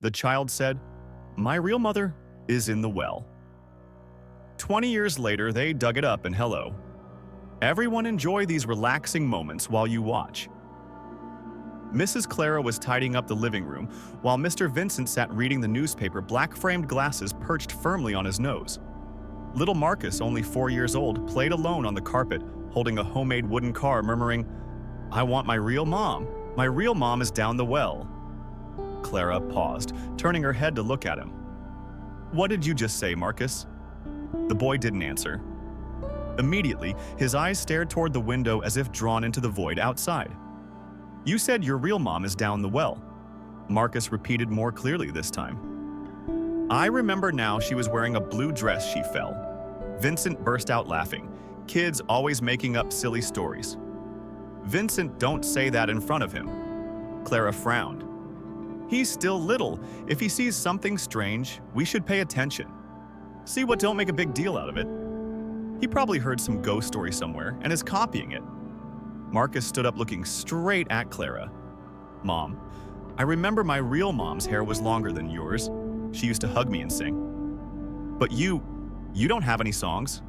The child said, "My real mother is in the well." 20 years later, they dug it up and hello. Everyone enjoy these relaxing moments while you watch. Mrs. Clara was tidying up the living room while Mr. Vincent sat reading the newspaper, black-framed glasses perched firmly on his nose. Little Marcus, only 4 years old, played alone on the carpet, holding a homemade wooden car, murmuring, "I want my real mom. My real mom is down the well." Clara paused, turning her head to look at him. "What did you just say, Marcus?" The boy didn't answer. Immediately, his eyes stared toward the window as if drawn into the void outside. "You said your real mom is down the well," Marcus repeated more clearly this time. "I remember now, she was wearing a blue dress, she fell." Vincent burst out laughing. Kids always making up silly stories. "Vincent, don't say that in front of him." Clara frowned. "He's still little. If he sees something strange, we should pay attention. See what, don't make a big deal out of it. He probably heard some ghost story somewhere and is copying it." Marcus stood up looking straight at Clara. "Mom, I remember my real mom's hair was longer than yours. She used to hug me and sing. But you don't have any songs?"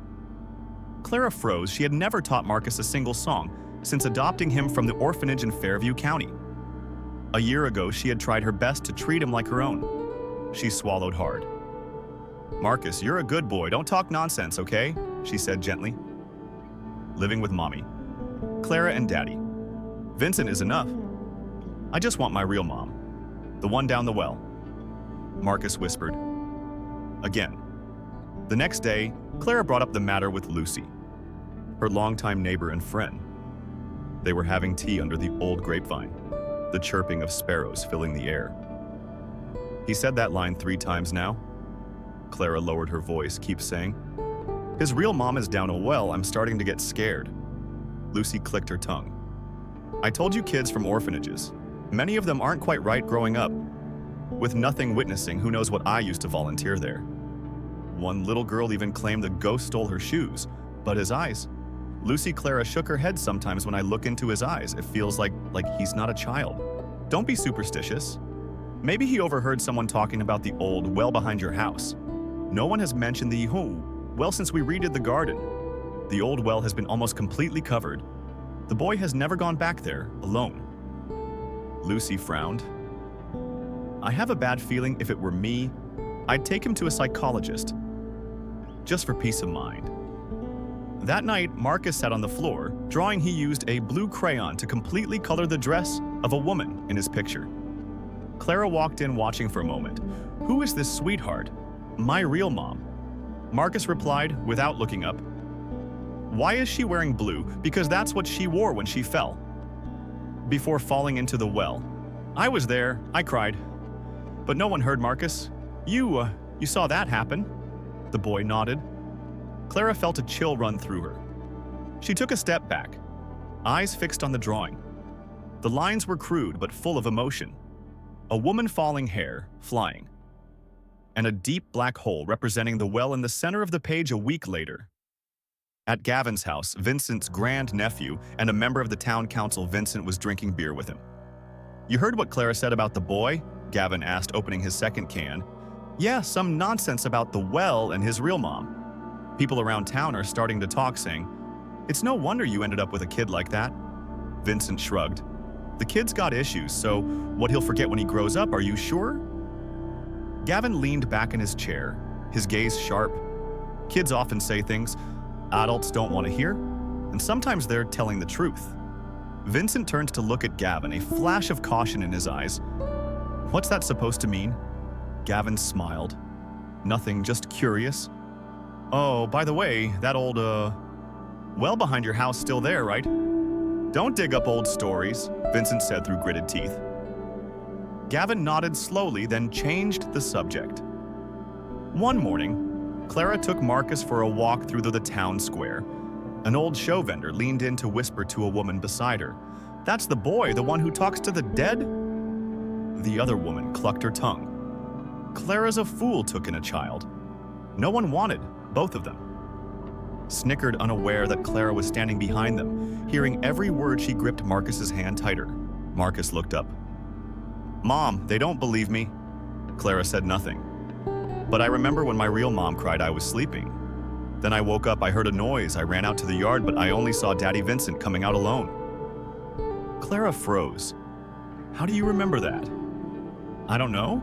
Clara froze. She had never taught Marcus a single song since adopting him from the orphanage in Fairview County. A year ago, she had tried her best to treat him like her own. She swallowed hard. "Marcus, you're a good boy. Don't talk nonsense, okay?" she said gently. "Living with Mommy, Clara and Daddy. Vincent is enough. I just want my real mom, the one down the well," Marcus whispered. Again. The next day, Clara brought up the matter with Lucy, her longtime neighbor and friend. They were having tea under the old grapevine, the chirping of sparrows filling the air. "He said that line 3 times now." Clara lowered her voice, keep saying, "His real mom is down a well. I'm starting to get scared." Lucy clicked her tongue. "I told you, kids from orphanages. Many of them aren't quite right growing up. With nothing witnessing, who knows what I used to volunteer there. One little girl even claimed the ghost stole her shoes, but his eyes." Lucy Clara shook her head. "Sometimes when I look into his eyes, it feels like he's not a child. Don't be superstitious. Maybe he overheard someone talking about the old well behind your house. No one has mentioned the well since we redid the garden. The old well has been almost completely covered. The boy has never gone back there alone." Lucy frowned. "I have a bad feeling if it were me, I'd take him to a psychologist, just for peace of mind." That night, Marcus sat on the floor, drawing. He used a blue crayon to completely color the dress of a woman in his picture. Clara walked in, watching for a moment. "Who is this sweetheart?" "My real mom," Marcus replied without looking up. "Why is she wearing blue?" "Because that's what she wore when she fell, before falling into the well. I was there, I cried. But no one heard, Marcus. You saw that happen?" The boy nodded. Clara felt a chill run through her. She took a step back, eyes fixed on the drawing. The lines were crude but full of emotion. A woman falling, hair flying, and a deep black hole representing the well in the center of the page. A week later, at Gavin's house, Vincent's grandnephew and a member of the town council, Vincent was drinking beer with him. "You heard what Clara said about the boy?" Gavin asked, opening his second can. "Yeah, some nonsense about the well and his real mom. People around town are starting to talk, saying, 'It's no wonder you ended up with a kid like that.'" Vincent shrugged. "The kid's got issues, so what he'll forget when he grows up, are you sure?" Gavin leaned back in his chair, his gaze sharp. "Kids often say things adults don't want to hear, and sometimes they're telling the truth." Vincent turned to look at Gavin, a flash of caution in his eyes. "What's that supposed to mean?" Gavin smiled. "Nothing, just curious." "Oh, by the way, that old, well behind your house still there, right?" "Don't dig up old stories," Vincent said through gritted teeth. Gavin nodded slowly, then changed the subject. One morning, Clara took Marcus for a walk through the town square. An old show vendor leaned in to whisper to a woman beside her, "That's the boy, the one who talks to the dead?" The other woman clucked her tongue. "Clara's a fool," took in a child. No one wanted both of them. Snickered, unaware that Clara was standing behind them. Hearing every word, she gripped Marcus's hand tighter. Marcus looked up. "Mom, they don't believe me." Clara said nothing. But I remember when my real mom cried I was sleeping. Then I woke up, I heard a noise, I ran out to the yard, but I only saw Daddy Vincent coming out alone. Clara froze. How do you remember that? I don't know.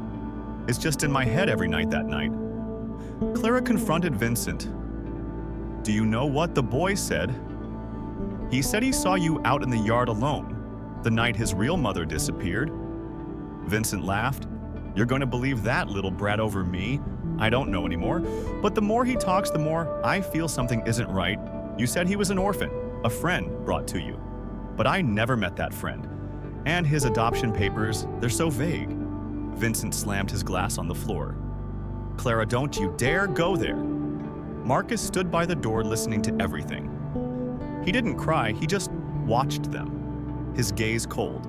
It's just in my head every night that night. Clara confronted Vincent. Do you know what the boy said? He said he saw you out in the yard alone, the night his real mother disappeared. Vincent laughed. You're going to believe that, little brat, over me? I don't know anymore. But the more he talks, the more I feel something isn't right. You said he was an orphan, a friend brought to you. But I never met that friend. And his adoption papers, they're so vague. Vincent slammed his glass on the floor. Clara, don't you dare go there. Marcus stood by the door listening to everything. He didn't cry, he just watched them, his gaze cold.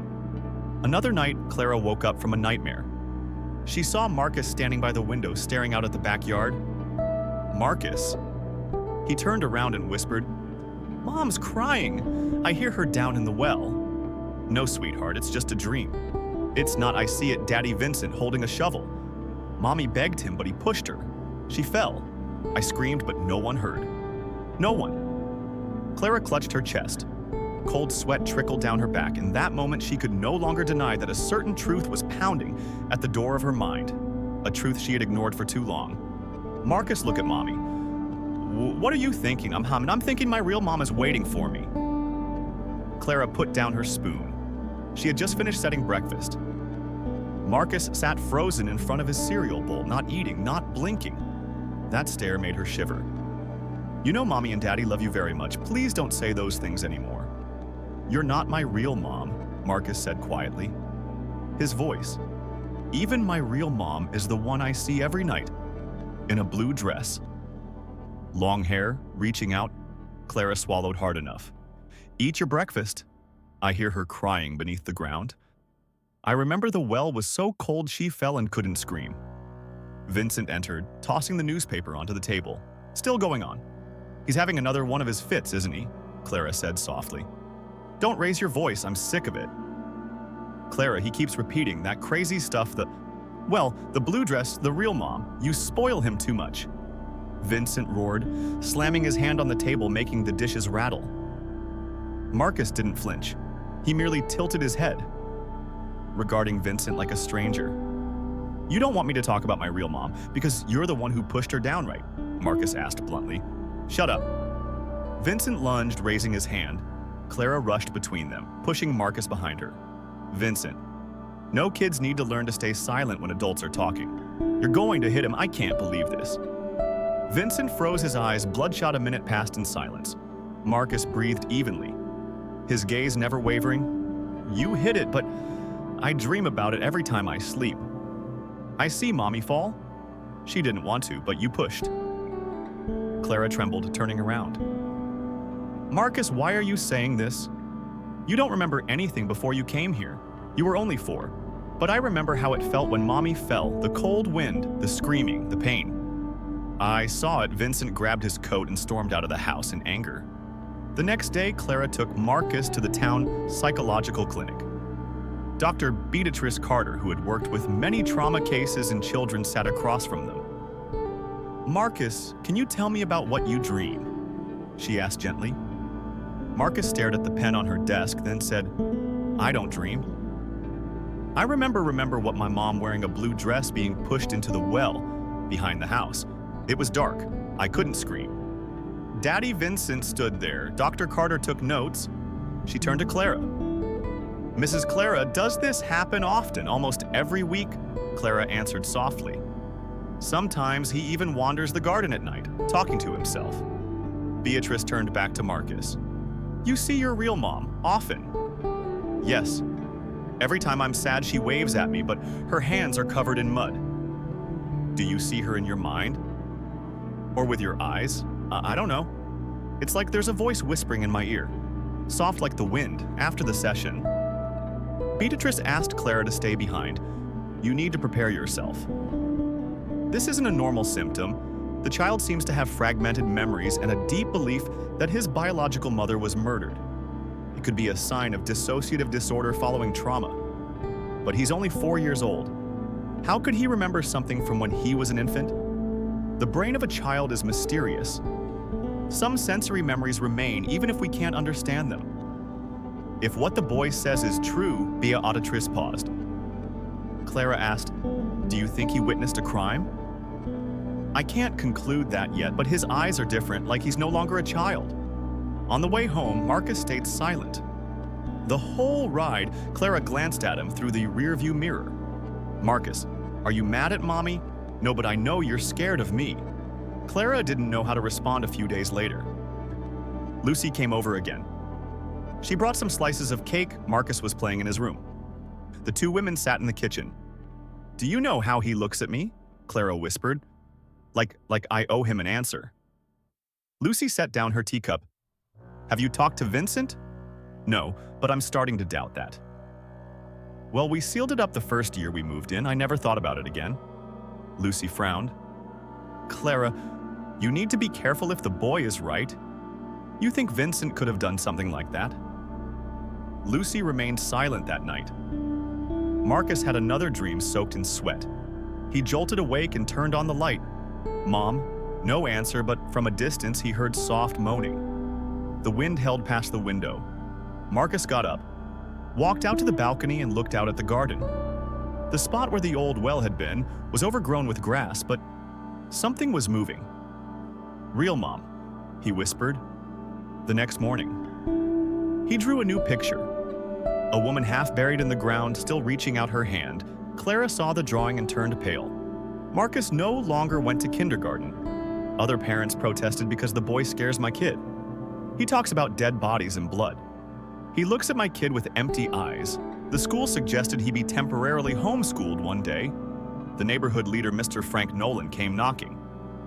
Another night, Clara woke up from a nightmare. She saw Marcus standing by the window staring out at the backyard. Marcus? He turned around and whispered, Mom's crying. I hear her down in the well. No, sweetheart, it's just a dream. It's not, I see it, Daddy Vincent holding a shovel. Mommy begged him, but he pushed her. She fell. I screamed, but no one heard. No one. Clara clutched her chest. Cold sweat trickled down her back. In that moment, she could no longer deny that a certain truth was pounding at the door of her mind, a truth she had ignored for too long. Marcus, look at Mommy. What are you thinking? I'm thinking my real mom is waiting for me. Clara put down her spoon. She had just finished setting breakfast. Marcus sat frozen in front of his cereal bowl, not eating, not blinking. That stare made her shiver. You know Mommy and Daddy love you very much. Please don't say those things anymore. You're not my real mom, Marcus said quietly. His voice. Even my real mom is the one I see every night, in a blue dress. Long hair, reaching out. Clara swallowed hard enough. Eat your breakfast. I hear her crying beneath the ground. I remember the well was so cold she fell and couldn't scream. Vincent entered, tossing the newspaper onto the table. Still going on. He's having another one of his fits, isn't he? Clara said softly. Don't raise your voice, I'm sick of it. Clara, he keeps repeating that crazy stuff, the blue dress, the real mom. You spoil him too much. Vincent roared, slamming his hand on the table, making the dishes rattle. Marcus didn't flinch. He merely tilted his head, regarding Vincent like a stranger. You don't want me to talk about my real mom because you're the one who pushed her down, right? Marcus asked bluntly. Shut up. Vincent lunged, raising his hand. Clara rushed between them, pushing Marcus behind her. Vincent, no kids need to learn to stay silent when adults are talking. You're going to hit him, I can't believe this. Vincent froze his eyes, bloodshot. A minute passed in silence. Marcus breathed evenly, his gaze never wavering. You hit it, but I dream about it every time I sleep. I see Mommy fall. She didn't want to, but you pushed. Clara trembled, turning around. Marcus, why are you saying this? You don't remember anything before you came here. You were only 4. But I remember how it felt when Mommy fell, the cold wind, the screaming, the pain. I saw it. Vincent grabbed his coat and stormed out of the house in anger. The next day, Clara took Marcus to the town psychological clinic. Dr. Beatrice Carter, who had worked with many trauma cases in children, sat across from them. Marcus, can you tell me about what you dream? She asked gently. Marcus stared at the pen on her desk, then said, I don't dream. I remember what my mom wearing a blue dress being pushed into the well behind the house. It was dark. I couldn't scream. Daddy Vincent stood there. Dr. Carter took notes. She turned to Clara. Mrs. Clara, does this happen often, almost every week? Clara answered softly. Sometimes he even wanders the garden at night, talking to himself. Beatrice turned back to Marcus. You see your real mom, often. Yes. Every time I'm sad, she waves at me, but her hands are covered in mud. Do you see her in your mind? Or with your eyes? I don't know. It's like there's a voice whispering in my ear, soft like the wind, after the session. Beatrice asked Clara to stay behind. You need to prepare yourself. This isn't a normal symptom. The child seems to have fragmented memories and a deep belief that his biological mother was murdered. It could be a sign of dissociative disorder following trauma. But he's only 4 years old. How could he remember something from when he was an infant? The brain of a child is mysterious. Some sensory memories remain even if we can't understand them. If what the boy says is true, Bea Auditrice paused. Clara asked, "Do you think he witnessed a crime?" "I can't conclude that yet, but his eyes are different, like he's no longer a child." On the way home, Marcus stayed silent. The whole ride, Clara glanced at him through the rearview mirror. "Marcus, are you mad at Mommy?" "No, but I know you're scared of me." Clara didn't know how to respond a few days later. Lucy came over again. She brought some slices of cake. Marcus was playing in his room. The two women sat in the kitchen. "Do you know how he looks at me?" Clara whispered. Like I owe him an answer." Lucy set down her teacup. "Have you talked to Vincent?" "No, but I'm starting to doubt that." "Well, we sealed it up the first year we moved in. I never thought about it again." Lucy frowned. "Clara, you need to be careful if the boy is right. You think Vincent could have done something like that?" Lucy remained silent that night. Marcus had another dream soaked in sweat. He jolted awake and turned on the light. "Mom?" No answer, but from a distance he heard soft moaning. The wind held past the window. Marcus got up, walked out to the balcony and looked out at the garden. The spot where the old well had been was overgrown with grass, but something was moving. "Real Mom," he whispered. The next morning, he drew a new picture. A woman half buried in the ground, still reaching out her hand. Clara saw the drawing and turned pale. Marcus no longer went to kindergarten. Other parents protested because the boy scares my kid. He talks about dead bodies and blood. He looks at my kid with empty eyes. The school suggested he be temporarily homeschooled one day. The neighborhood leader, Mr. Frank Nolan, came knocking.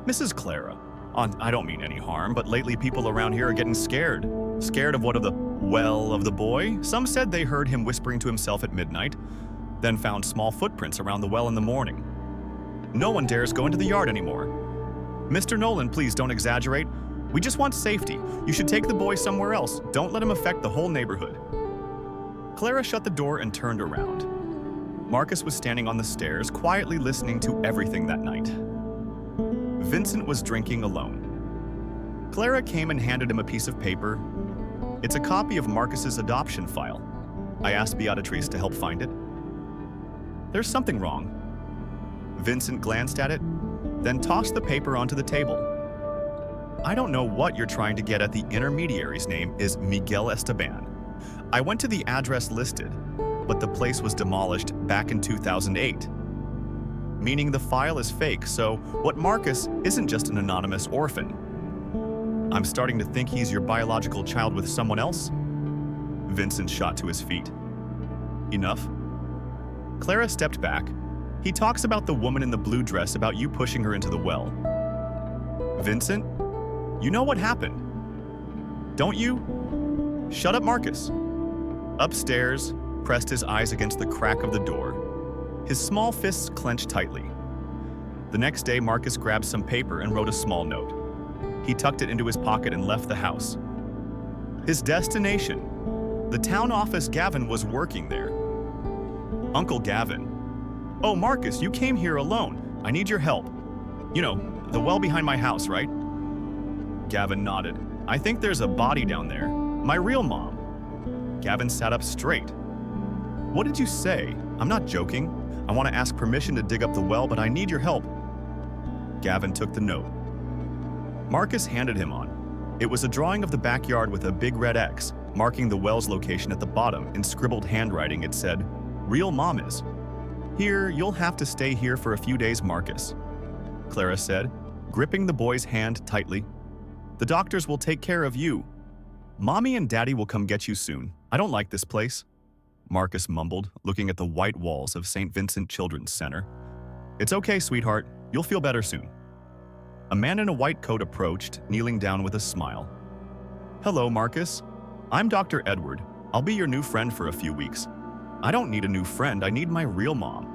"Mrs. Clara, I don't mean any harm, but lately people around here are getting scared. Scared of what, of the well of the boy? Some said they heard him whispering to himself at midnight, then found small footprints around the well in the morning. No one dares go into the yard anymore. Mr. Nolan, please don't exaggerate. We just want safety. You should take the boy somewhere else. Don't let him affect the whole neighborhood." Clara shut the door and turned around. Marcus was standing on the stairs, quietly listening to everything that night. Vincent was drinking alone. Clara came and handed him a piece of paper. "It's a copy of Marcus's adoption file. I asked Beatrice to help find it." "There's something wrong." Vincent glanced at it, then tossed the paper onto the table. "I don't know what you're trying to get at. The intermediary's name is Miguel Esteban. I went to the address listed, but the place was demolished back in 2008. Meaning the file is fake, so what Marcus isn't just an anonymous orphan. I'm starting to think he's your biological child with someone else." Vincent shot to his feet. "Enough." Clara stepped back. "He talks about the woman in the blue dress, about you pushing her into the well." "Vincent, you know what happened, don't you?" "Shut up, Marcus." Upstairs, pressed his eyes against the crack of the door. His small fists clenched tightly. The next day, Marcus grabbed some paper and wrote a small note. He tucked it into his pocket and left the house. His destination, the town office. Gavin was working there. Uncle Gavin. "Oh, Marcus, you came here alone. I need your help. You know, the well behind my house, right?" Gavin nodded. "I think there's a body down there. My real mom." Gavin sat up straight. "What did you say? I'm not joking. I want to ask permission to dig up the well, but I need your help." Gavin took the note. Marcus handed him on. It was a drawing of the backyard with a big red X, marking the well's location at the bottom. In scribbled handwriting, it said, "Real Mom is." "Here, you'll have to stay here for a few days, Marcus," Clara said, gripping the boy's hand tightly. "The doctors will take care of you. Mommy and Daddy will come get you soon. I don't like this place," Marcus mumbled, looking at the white walls of St. Vincent Children's Center. "It's okay, sweetheart. You'll feel better soon." A man in a white coat approached, kneeling down with a smile. "Hello, Marcus. I'm Dr. Edward. I'll be your new friend for a few weeks." "I don't need a new friend. I need my real mom."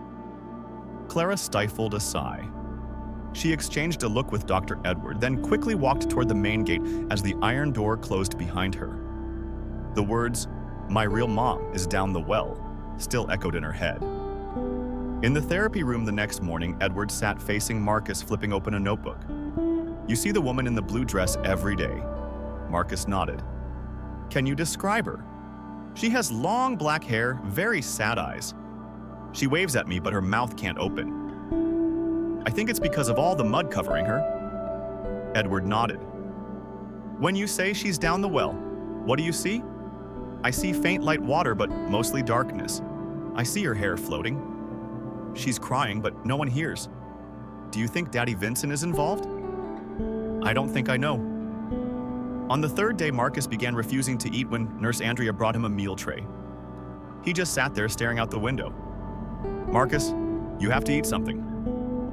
Clara stifled a sigh. She exchanged a look with Dr. Edward, then quickly walked toward the main gate as the iron door closed behind her. The words, "My real mom is down the well," still echoed in her head. In the therapy room the next morning, Edward sat facing Marcus, flipping open a notebook. "You see the woman in the blue dress every day?" Marcus nodded. "Can you describe her?" "She has long black hair, very sad eyes. She waves at me, but her mouth can't open. I think it's because of all the mud covering her." Edward nodded. "When you say she's down the well, what do you see?" "I see faint light water, but mostly darkness. I see her hair floating. She's crying, but no one hears. Do you think Daddy Vincent is involved?" "I don't think I know." On the third day, Marcus began refusing to eat when Nurse Andrea brought him a meal tray. He just sat there staring out the window. "Marcus, you have to eat something."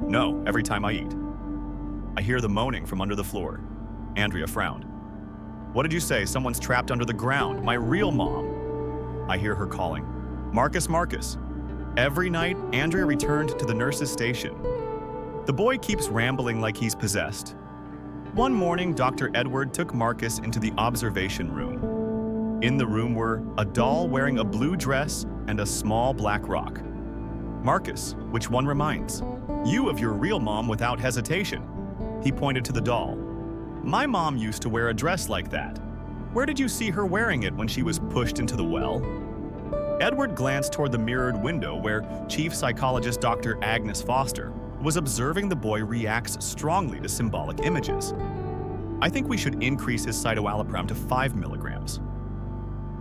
"No, every time I eat." I hear the moaning from under the floor. Andrea frowned. "What did you say? Someone's trapped under the ground. My real mom." I hear her calling, "Marcus, Marcus." Every night, Andrea returned to the nurse's station. The boy keeps rambling like he's possessed. One morning, Dr. Edward took Marcus into the observation room. In the room were a doll wearing a blue dress and a small black rock. "Marcus, which one reminds you of your real mom?" Without hesitation, he pointed to the doll. "My mom used to wear a dress like that. Where did you see her wearing it when she was pushed into the well?" Edward glanced toward the mirrored window where Chief Psychologist Dr. Agnes Foster was observing the boy reacts strongly to symbolic images. "I think we should increase his cytoalloprem to 5 milligrams.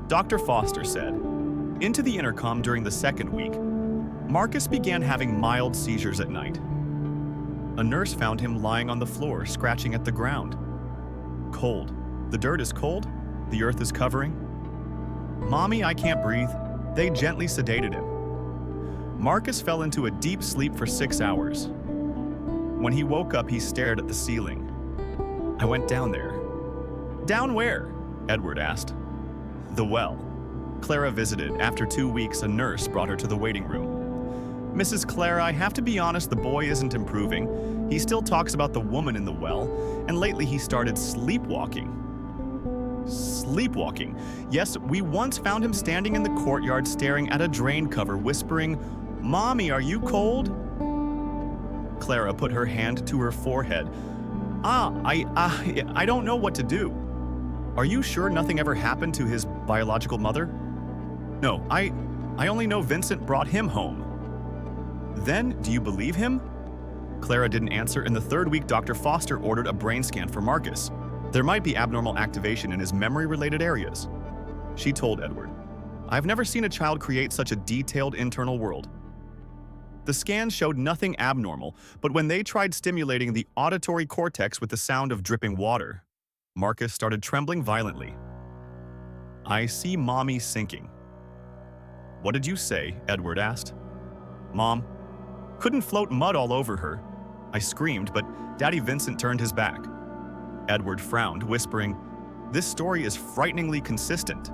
Dr. Foster said. Into the intercom during the second week, Marcus began having mild seizures at night. A nurse found him lying on the floor, scratching at the ground. Cold. The dirt is cold. The earth is covering. "Mommy, I can't breathe." They gently sedated him. Marcus fell into a deep sleep for 6 hours. When he woke up, he stared at the ceiling. "I went down there." "Down where?" Edward asked. "The well." Clara visited. After 2 weeks, a nurse brought her to the waiting room. "Mrs. Clara, I have to be honest, the boy isn't improving. He still talks about the woman in the well, and lately he started sleepwalking." Sleepwalking. Yes, we once found him standing in the courtyard staring at a drain cover, whispering, "Mommy, are you cold?" Clara put her hand to her forehead. I don't know what to do." "Are you sure nothing ever happened to his biological mother?" "No, I only know Vincent brought him home." "Then, do you believe him?" Clara didn't answer. In the third week, Dr. Foster ordered a brain scan for Marcus. There might be abnormal activation in his memory-related areas. She told Edward, "I've never seen a child create such a detailed internal world." The scans showed nothing abnormal, but when they tried stimulating the auditory cortex with the sound of dripping water, Marcus started trembling violently. "I see Mommy sinking." "What did you say?" Edward asked. "Mom couldn't float mud all over her." I screamed, but Daddy Vincent turned his back. Edward frowned, whispering, "This story is frighteningly consistent."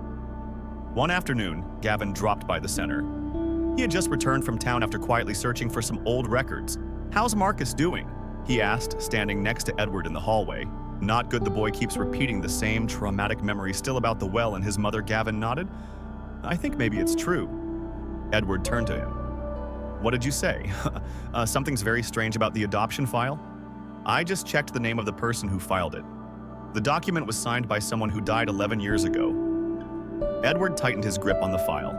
One afternoon, Gavin dropped by the center. He had just returned from town after quietly searching for some old records. "How's Marcus doing?" he asked, standing next to Edward in the hallway. "Not good," the boy keeps repeating the same traumatic memory still about the well and his mother. Gavin nodded. "I think maybe it's true." Edward turned to him. "What did you say?" Something's very strange about the adoption file." "I just checked the name of the person who filed it. The document was signed by someone who died 11 years ago." Edward tightened his grip on the file.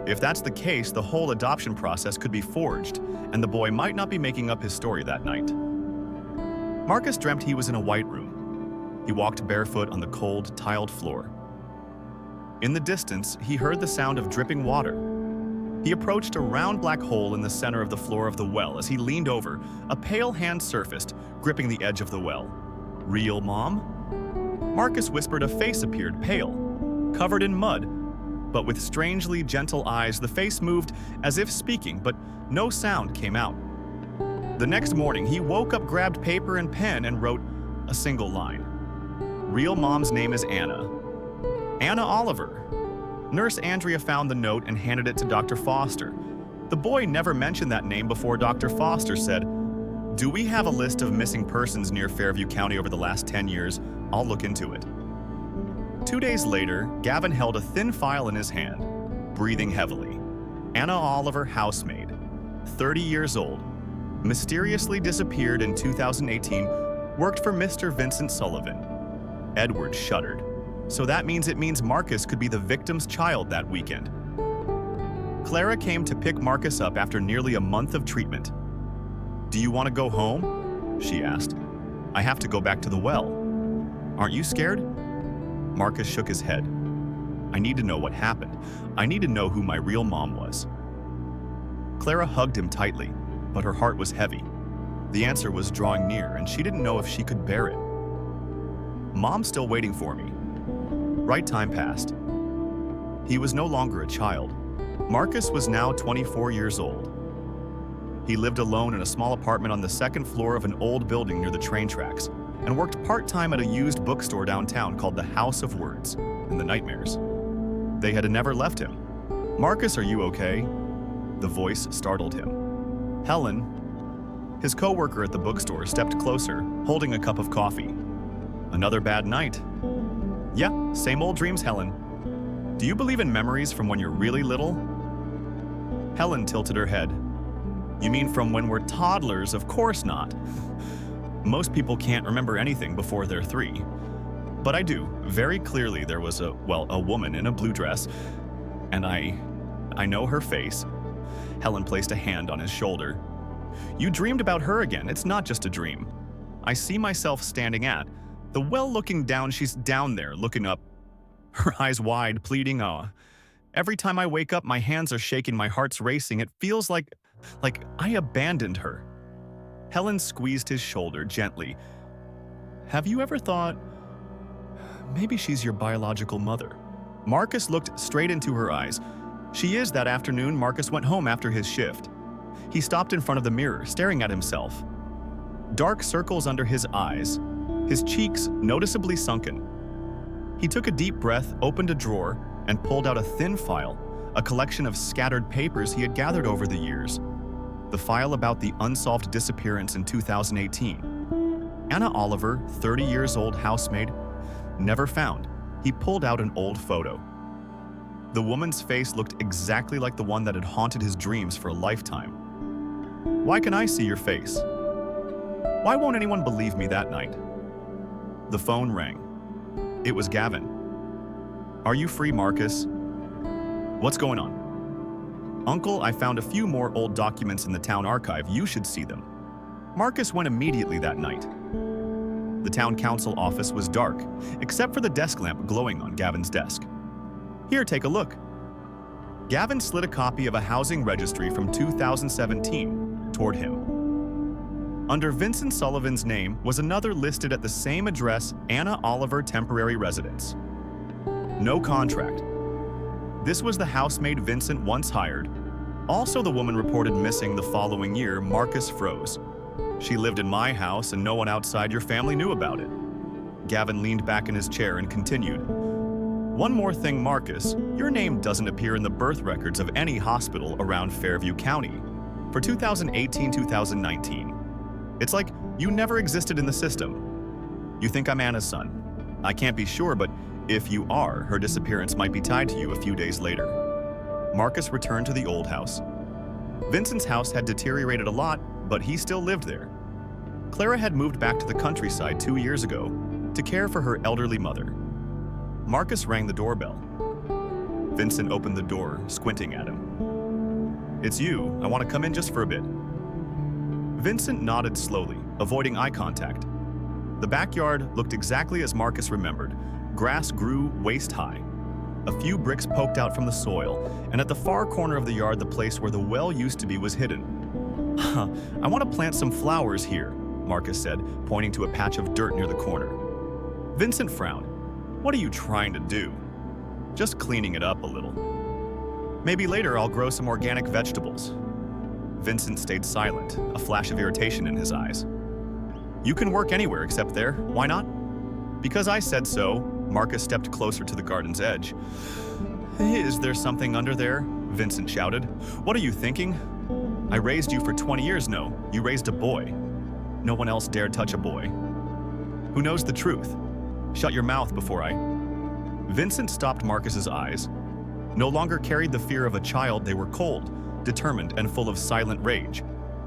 If that's the case, the whole adoption process could be forged, and the boy might not be making up his story that night. Marcus dreamt he was in a white room. He walked barefoot on the cold, tiled floor. In the distance, he heard the sound of dripping water. He approached a round black hole in the center of the floor of the well. As he leaned over, a pale hand surfaced, gripping the edge of the well. "Real Mom?" Marcus whispered. A face appeared, pale, covered in mud, but with strangely gentle eyes. The face moved as if speaking, but no sound came out. The next morning, he woke up, grabbed paper and pen, and wrote a single line. "Real Mom's name is Anna. Anna Oliver." Nurse Andrea found the note and handed it to Dr. Foster. The boy never mentioned that name before. Dr. Foster said, "Do we have a list of missing persons near Fairview County over the last 10 years? I'll look into it." 2 days later, Gavin held a thin file in his hand, breathing heavily. "Anna Oliver, housemaid. 30 years old, mysteriously disappeared in 2018, worked for Mr. Vincent Sullivan. Edward shuddered. So that means Marcus could be the victim's child that weekend. Clara came to pick Marcus up after nearly a month of treatment. "Do you want to go home?" she asked. "I have to go back to the well." "Aren't you scared?" Marcus shook his head. "I need to know what happened. I need to know who my real mom was." Clara hugged him tightly, but her heart was heavy. The answer was drawing near, and she didn't know if she could bear it. "Mom's still waiting for me." Right time passed. He was no longer a child. Marcus was now 24 years old. He lived alone in a small apartment on the second floor of an old building near the train tracks and worked part-time at a used bookstore downtown called the House of Words and the Nightmares. They had never left him. "Marcus, are you okay?" The voice startled him. Helen, his co-worker at the bookstore, stepped closer, holding a cup of coffee. "Another bad night." "Yeah, same old dreams, Helen. Do you believe in memories from when you're really little?" Helen tilted her head. "You mean from when we're toddlers? Of course not. Most people can't remember anything before they're 3. But I do. Very clearly there was a woman in a blue dress, and I know her face." Helen placed a hand on his shoulder. "You dreamed about her again. It's not just a dream. I see myself standing at the well, looking down. She's down there, looking up, her eyes wide, pleading, every time I wake up, my hands are shaking, my heart's racing. It feels like I abandoned her." Helen squeezed his shoulder gently. "Have you ever thought, maybe she's your biological mother?" Marcus looked straight into her eyes. "She is." That afternoon, Marcus went home after his shift. He stopped in front of the mirror, staring at himself. Dark circles under his eyes, his cheeks noticeably sunken. He took a deep breath, opened a drawer, and pulled out a thin file, a collection of scattered papers he had gathered over the years. The file about the unsolved disappearance in 2018. Anna Oliver, 30 years old housemaid, never found. He pulled out an old photo. The woman's face looked exactly like the one that had haunted his dreams for a lifetime. "Why can I see your face? Why won't anyone believe me that night?" The phone rang. It was Gavin. "Are you free, Marcus?" "What's going on?" "Uncle, I found a few more old documents in the town archive. You should see them." Marcus went immediately that night. The town council office was dark, except for the desk lamp glowing on Gavin's desk. "Here, take a look." Gavin slid a copy of a housing registry from 2017 toward him. Under Vincent Sullivan's name was another listed at the same address, Anna Oliver Temporary Residence. No contract. This was the housemaid Vincent once hired. Also, the woman reported missing the following year. Marcus froze. "She lived in my house and no one outside your family knew about it." Gavin leaned back in his chair and continued. "One more thing, Marcus. Your name doesn't appear in the birth records of any hospital around Fairview County for 2018-2019. It's like you never existed in the system. You think I'm Anna's son. I can't be sure, but if you are, her disappearance might be tied to you a few days later." Marcus returned to the old house. Vincent's house had deteriorated a lot, but he still lived there. Clara had moved back to the countryside 2 years ago to care for her elderly mother. Marcus rang the doorbell. Vincent opened the door, squinting at him. "It's you. I want to come in just for a bit." Vincent nodded slowly, avoiding eye contact. The backyard looked exactly as Marcus remembered. Grass grew waist-high. A few bricks poked out from the soil, and at the far corner of the yard, the place where the well used to be was hidden. "I want to plant some flowers here," Marcus said, pointing to a patch of dirt near the corner. Vincent frowned. "What are you trying to do?" "Just cleaning it up a little. Maybe later I'll grow some organic vegetables." Vincent stayed silent, a flash of irritation in his eyes. "You can work anywhere except there. Why not?" "Because I said so." Marcus stepped closer to the garden's edge. "Is there something under there?" Vincent shouted. "What are you thinking? I raised you for 20 years. No, you raised a boy. No one else dared touch a boy. Who knows the truth? Shut your mouth before I..." Vincent stopped Marcus's eyes. No longer carried the fear of a child, they were cold, determined and full of silent rage.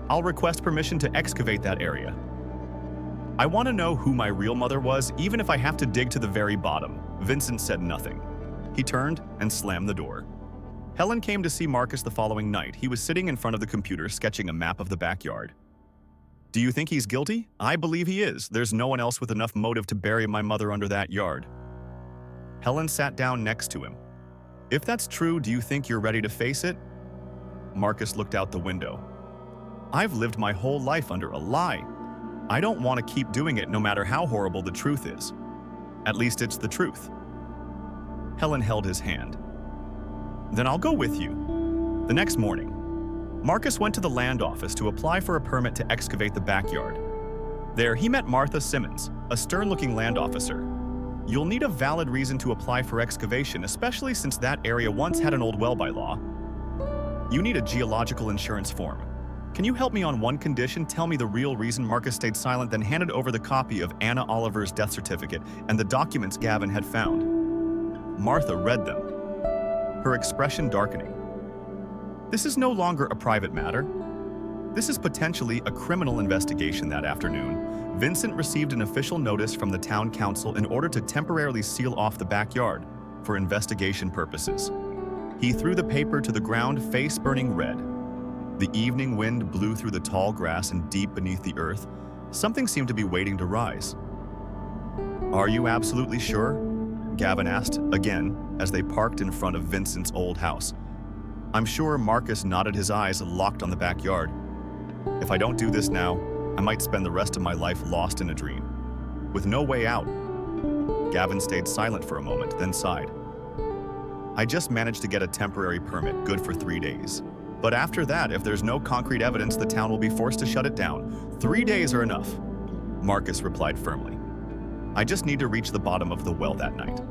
"I'll request permission to excavate that area. I want to know who my real mother was, even if I have to dig to the very bottom." Vincent said nothing. He turned and slammed the door. Helen came to see Marcus the following night. He was sitting in front of the computer sketching a map of the backyard. "Do you think he's guilty?" "I believe he is. There's no one else with enough motive to bury my mother under that yard." Helen sat down next to him. "If that's true, do you think you're ready to face it?" Marcus looked out the window. "I've lived my whole life under a lie. I don't want to keep doing it no matter how horrible the truth is. At least it's the truth." Helen held his hand. "Then I'll go with you." The next morning, Marcus went to the land office to apply for a permit to excavate the backyard. There, he met Martha Simmons, a stern-looking land officer. "You'll need a valid reason to apply for excavation, especially since that area once had an old well by law. You need a geological insurance form. Can you help me on one condition? Tell me the real reason." Marcus stayed silent, then handed over the copy of Anna Oliver's death certificate and the documents Gavin had found. Martha read them, her expression darkening. "This is no longer a private matter. This is potentially a criminal investigation." That afternoon, Vincent received an official notice from the town council in order to temporarily seal off the backyard for investigation purposes. He threw the paper to the ground, face burning red. The evening wind blew through the tall grass and deep beneath the earth. Something seemed to be waiting to rise. "Are you absolutely sure?" Gavin asked again as they parked in front of Vincent's old house. "I'm sure." Marcus nodded, his eyes locked on the backyard. "If I don't do this now, I might spend the rest of my life lost in a dream, with no way out." Gavin stayed silent for a moment, then sighed. "I just managed to get a temporary permit, good for 3 days. But after that, if there's no concrete evidence, the town will be forced to shut it down. 3 days are enough," Marcus replied firmly. "I just need to reach the bottom of the well that night."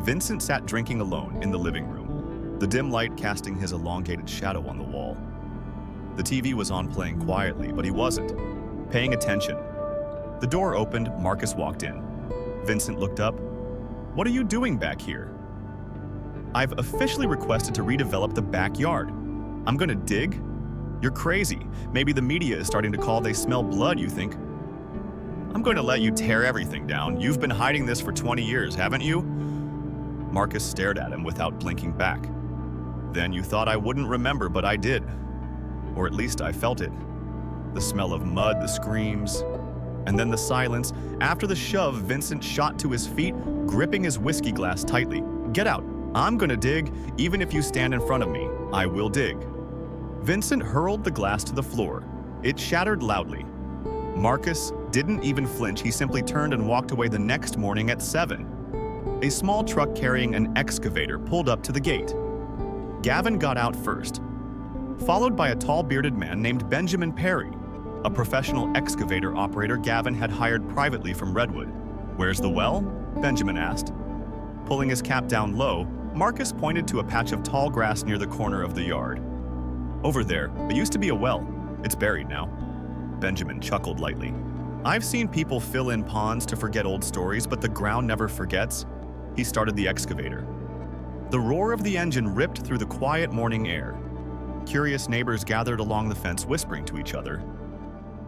Vincent sat drinking alone in the living room, the dim light casting his elongated shadow on the wall. The TV was on, playing quietly, but he wasn't paying attention. The door opened, Marcus walked in. Vincent looked up. "What are you doing back here?" "I've officially requested to redevelop the backyard. I'm gonna dig?" "You're crazy. Maybe the media is starting to call they smell blood, you think?" "I'm going to let you tear everything down. You've been hiding this for 20 years, haven't you?" Marcus stared at him without blinking back. "Then you thought I wouldn't remember, but I did. Or at least I felt it. The smell of mud, the screams, and then the silence. After the shove, Vincent shot to his feet, gripping his whiskey glass tightly. "Get out. I'm gonna dig. Even if you stand in front of me, I will dig." Vincent hurled the glass to the floor. It shattered loudly. Marcus didn't even flinch. He simply turned and walked away. The next morning at 7. A small truck carrying an excavator pulled up to the gate. Gavin got out first, followed by a tall bearded man named Benjamin Perry, a professional excavator operator Gavin had hired privately from Redwood. "Where's the well?" Benjamin asked. Pulling his cap down low, Marcus pointed to a patch of tall grass near the corner of the yard. "Over there, it used to be a well. It's buried now." Benjamin chuckled lightly. "I've seen people fill in ponds to forget old stories, but the ground never forgets." He started the excavator. The roar of the engine ripped through the quiet morning air. Curious neighbors gathered along the fence, whispering to each other.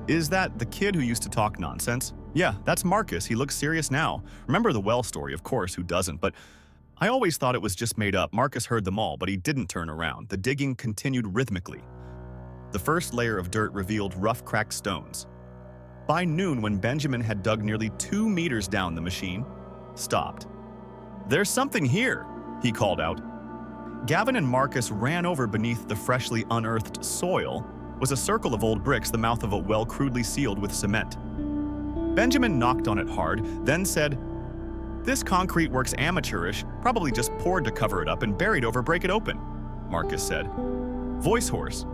"Is that the kid who used to talk nonsense?" "Yeah, that's Marcus. He looks serious now. Remember the well story, of course, who doesn't? But I always thought it was just made up." Marcus heard them all, but he didn't turn around. The digging continued rhythmically. The first layer of dirt revealed rough, cracked stones. By noon, when Benjamin had dug nearly 2 meters down, the machine stopped. "There's something here," he called out. Gavin and Marcus ran over. Beneath the freshly unearthed soil was a circle of old bricks, the mouth of a well crudely sealed with cement. Benjamin knocked on it hard, then said, "This concrete works amateurish, probably just poured to cover it up and buried over. Break it open," Marcus said. Voice hoarse.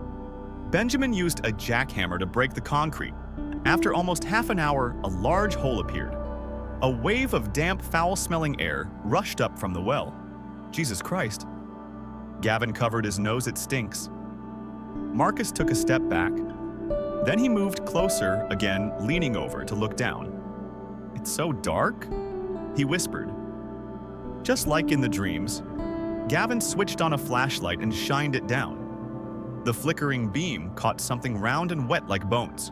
Benjamin used a jackhammer to break the concrete. After almost half an hour, a large hole appeared. A wave of damp, foul-smelling air rushed up from the well. "Jesus Christ." Gavin covered his nose. "It stinks." Marcus took a step back. Then he moved closer again, leaning over to look down. "It's so dark," he whispered. Just like in the dreams, Gavin switched on a flashlight and shined it down. The flickering beam caught something round and wet like bones.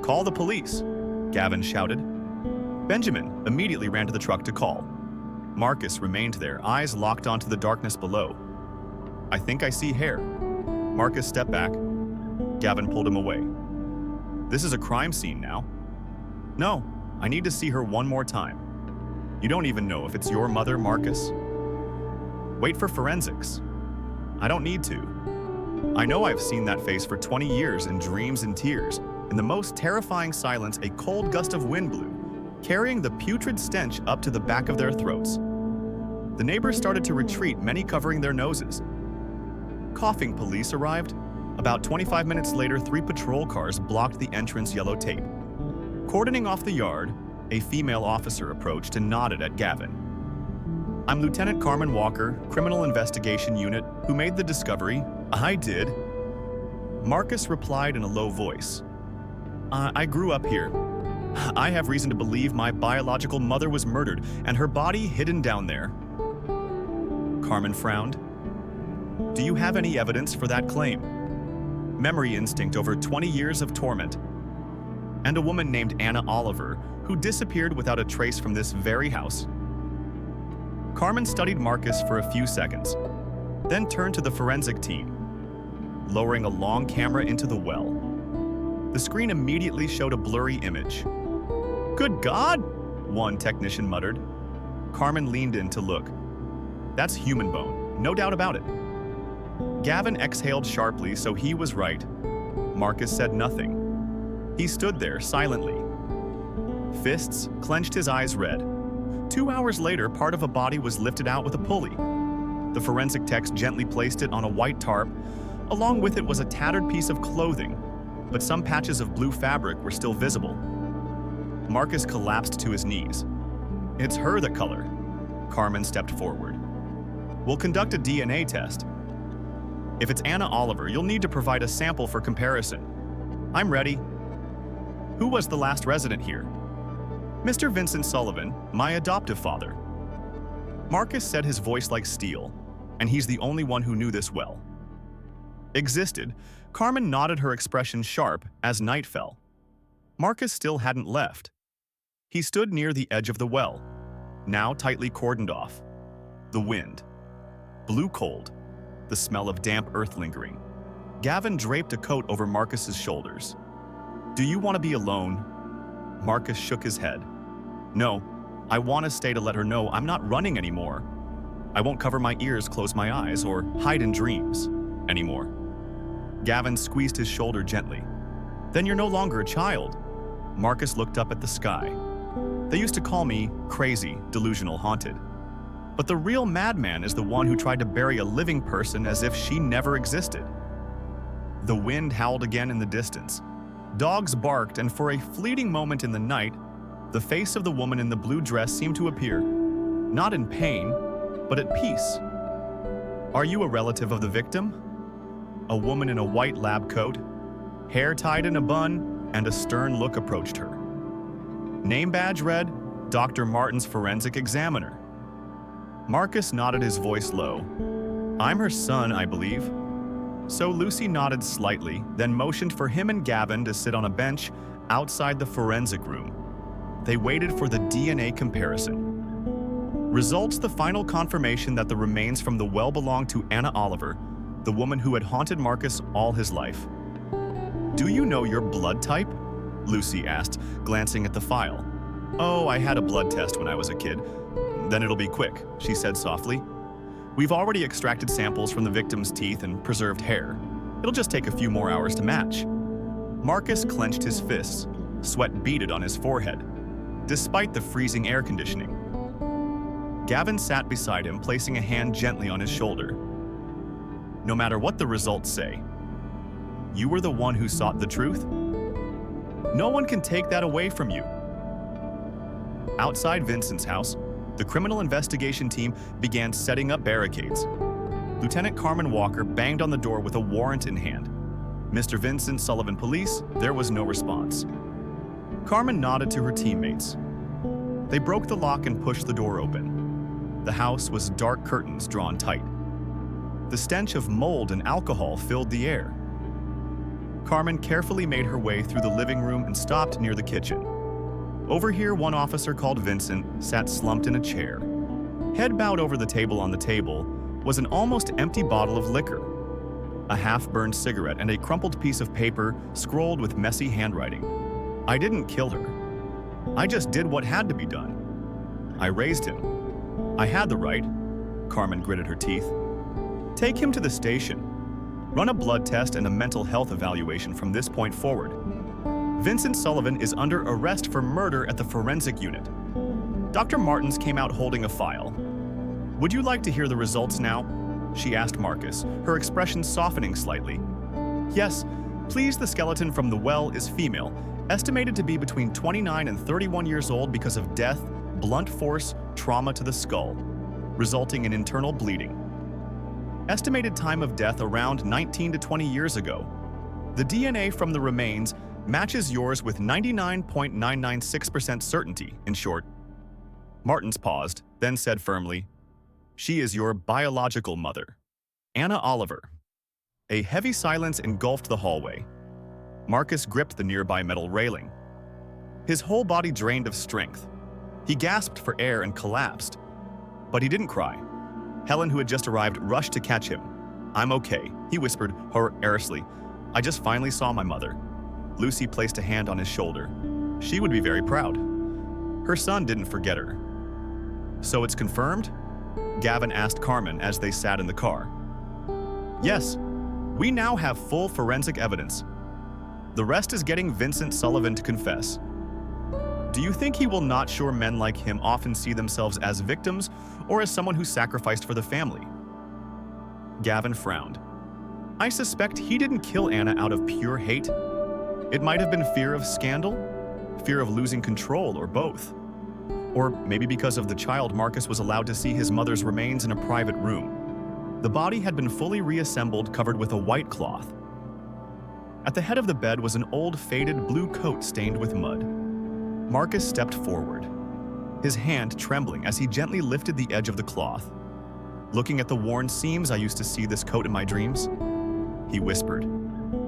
"Call the police," Gavin shouted. Benjamin immediately ran to the truck to call. Marcus remained there, eyes locked onto the darkness below. "I think I see hair." Marcus stepped back. Gavin pulled him away. "This is a crime scene now." "No, I need to see her one more time." "You don't even know if it's your mother, Marcus." "Wait for forensics." "I don't need to. I know I've seen that face for 20 years in dreams and tears. In the most terrifying silence, a cold gust of wind blew, carrying the putrid stench up to the back of their throats. The neighbors started to retreat, many covering their noses. Coughing police arrived. About 25 minutes later, 3 patrol cars blocked the entrance yellow tape. Cordoning off the yard, a female officer approached and nodded at Gavin. "I'm Lieutenant Carmen Walker, Criminal Investigation Unit, who made the discovery." "I did." Marcus replied in a low voice. I grew up here. I have reason to believe my biological mother was murdered and her body hidden down there." Carmen frowned. "Do you have any evidence for that claim?" "Memory instinct over 20 years of torment." "And a woman named Anna Oliver, who disappeared without a trace from this very house." Carmen studied Marcus for a few seconds, then turned to the forensic team, lowering a long camera into the well. The screen immediately showed a blurry image. "Good God!" one technician muttered. Carmen leaned in to look. "That's human bone, no doubt about it." Gavin exhaled sharply, so he was right. Marcus said nothing. He stood there silently. Fists clenched, his eyes red. 2 hours later, part of a body was lifted out with a pulley. The forensic techs gently placed it on a white tarp. Along with it was a tattered piece of clothing, but some patches of blue fabric were still visible. Marcus collapsed to his knees. "It's her, the color." Carmen stepped forward. "We'll conduct a DNA test. If it's Anna Oliver, you'll need to provide a sample for comparison." "I'm ready." "Who was the last resident here?" "Mr. Vincent Sullivan, my adoptive father." Marcus said, his voice like steel, and he's the only one who knew this well. "Existed." Carmen nodded, her expression sharp as night fell. Marcus still hadn't left. He stood near the edge of the well, now tightly cordoned off. The wind. Blue cold, the smell of damp earth lingering. Gavin draped a coat over Marcus's shoulders. "Do you want to be alone?" Marcus shook his head. "No, I want to stay to let her know I'm not running anymore. I won't cover my ears, close my eyes, or hide in dreams anymore." Gavin squeezed his shoulder gently. "Then you're no longer a child." Marcus looked up at the sky. "They used to call me crazy, delusional, haunted. But the real madman is the one who tried to bury a living person as if she never existed." The wind howled again in the distance. Dogs barked, and for a fleeting moment in the night, the face of the woman in the blue dress seemed to appear, not in pain, but at peace. "Are you a relative of the victim?" A woman in a white lab coat, hair tied in a bun, and a stern look approached her. Name badge read, "Dr. Martin's forensic examiner." Marcus nodded, his voice low. "I'm her son, I believe." So Lucy nodded slightly, then motioned for him and Gavin to sit on a bench outside the forensic room. They waited for the DNA comparison. Results: the final confirmation that the remains from the well belonged to Anna Oliver, the woman who had haunted Marcus all his life. "Do you know your blood type?" Lucy asked, glancing at the file. "Oh, I had a blood test when I was a kid." "Then it'll be quick," she said softly. "We've already extracted samples from the victim's teeth and preserved hair. It'll just take a few more hours to match." Marcus clenched his fists, sweat beaded on his forehead, despite the freezing air conditioning. Gavin sat beside him, placing a hand gently on his shoulder. "No matter what the results say, you were the one who sought the truth. No one can take that away from you." Outside Vincent's house, the criminal investigation team began setting up barricades. Lieutenant Carmen Walker banged on the door with a warrant in hand. "Mr. Vincent Sullivan Police," there was no response. Carmen nodded to her teammates. They broke the lock and pushed the door open. The house was dark, curtains drawn tight. The stench of mold and alcohol filled the air. Carmen carefully made her way through the living room and stopped near the kitchen. Over here, one officer called Vincent sat slumped in a chair. Head bowed over the table on the table was an almost empty bottle of liquor, a half-burned cigarette, and a crumpled piece of paper scrolled with messy handwriting. I didn't kill her. I just did what had to be done. I raised him. I had the right. Carmen gritted her teeth. Take him to the station. Run a blood test and a mental health evaluation from this point forward. Vincent Sullivan is under arrest for murder at the forensic unit. Dr. Martins came out holding a file. Would you like to hear the results now? She asked Marcus, her expression softening slightly. Yes, please. The skeleton from the well is female, estimated to be between 29 and 31 years old because of death, blunt force, trauma to the skull, resulting in internal bleeding. Estimated time of death around 19 to 20 years ago. The DNA from the remains matches yours with 99.996% certainty, in short. Martins paused, then said firmly, She is your biological mother, Anna Oliver. A heavy silence engulfed the hallway. Marcus gripped the nearby metal railing. His whole body drained of strength. He gasped for air and collapsed. But he didn't cry. Helen, who had just arrived, rushed to catch him. I'm okay, he whispered horrorously. I just finally saw my mother. Lucy placed a hand on his shoulder. She would be very proud. Her son didn't forget her. So it's confirmed? Gavin asked Carmen as they sat in the car. Yes, we now have full forensic evidence. The rest is getting Vincent Sullivan to confess. Do you think he will not? Sure, men like him often see themselves as victims or as someone who sacrificed for the family. Gavin frowned. I suspect he didn't kill Anna out of pure hate. It might have been fear of scandal, fear of losing control, or both. Or maybe because of the child, Marcus was allowed to see his mother's remains in a private room. The body had been fully reassembled, covered with a white cloth. At the head of the bed was an old, faded blue coat stained with mud. Marcus stepped forward, his hand trembling as he gently lifted the edge of the cloth. Looking at the worn seams, I used to see this coat in my dreams, he whispered,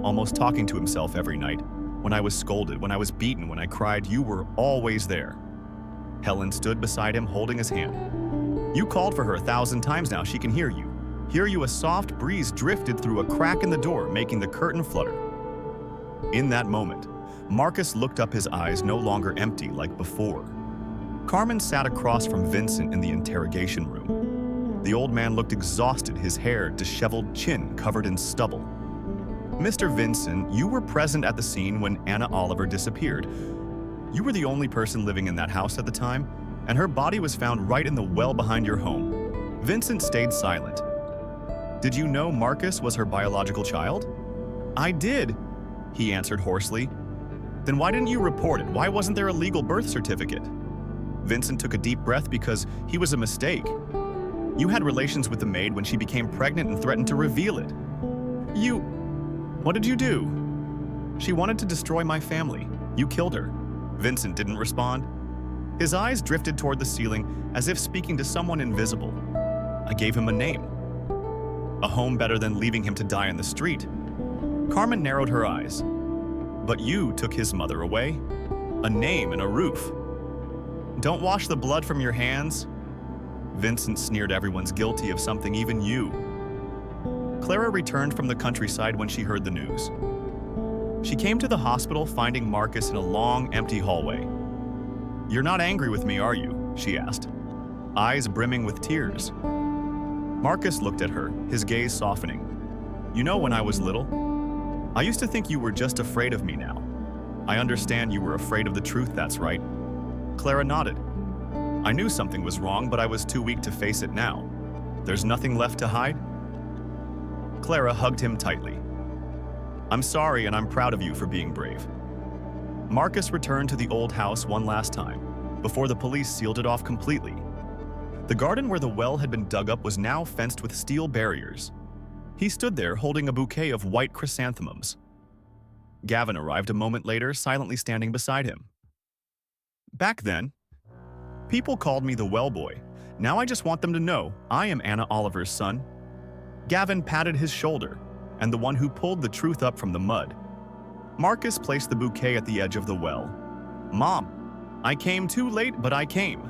almost talking to himself every night. When I was scolded, when I was beaten, when I cried, you were always there. Helen stood beside him, holding his hand. You called for her 1,000 times now. She can hear you. Hear you. A soft breeze drifted through a crack in the door, making the curtain flutter. In that moment, Marcus looked up, his eyes no longer empty like before. Carmen sat across from Vincent in the interrogation room. The old man looked exhausted, his hair, disheveled, chin covered in stubble. Mr. Vincent, you were present at the scene when Anna Oliver disappeared. You were the only person living in that house at the time, and her body was found right in the well behind your home. Vincent stayed silent. Did you know Marcus was her biological child? I did, he answered hoarsely. Then why didn't you report it? Why wasn't there a legal birth certificate? Vincent took a deep breath because he was a mistake. You had relations with the maid when she became pregnant and threatened to reveal it. What did you do? She wanted to destroy my family. You killed her. Vincent didn't respond. His eyes drifted toward the ceiling as if speaking to someone invisible. I gave him a name. A home better than leaving him to die in the street. Carmen narrowed her eyes. But you took his mother away. A name and a roof. Don't wash the blood from your hands. Vincent sneered. Everyone's guilty of something, even you. Clara returned from the countryside when she heard the news. She came to the hospital, finding Marcus in a long, empty hallway. You're not angry with me, are you? She asked, eyes brimming with tears. Marcus looked at her, his gaze softening. You know, when I was little, I used to think you were just afraid of me now. I understand you were afraid of the truth, that's right. Clara nodded. I knew something was wrong, but I was too weak to face it now. There's nothing left to hide? Clara hugged him tightly. I'm sorry, and I'm proud of you for being brave. Marcus returned to the old house one last time, before the police sealed it off completely. The garden where the well had been dug up was now fenced with steel barriers. He stood there holding a bouquet of white chrysanthemums. Gavin arrived a moment later, silently standing beside him. Back then, people called me the well boy. Now I just want them to know I am Anna Oliver's son. Gavin patted his shoulder, and the one who pulled the truth up from the mud. Marcus placed the bouquet at the edge of the well. "Mom, I came too late, but I came."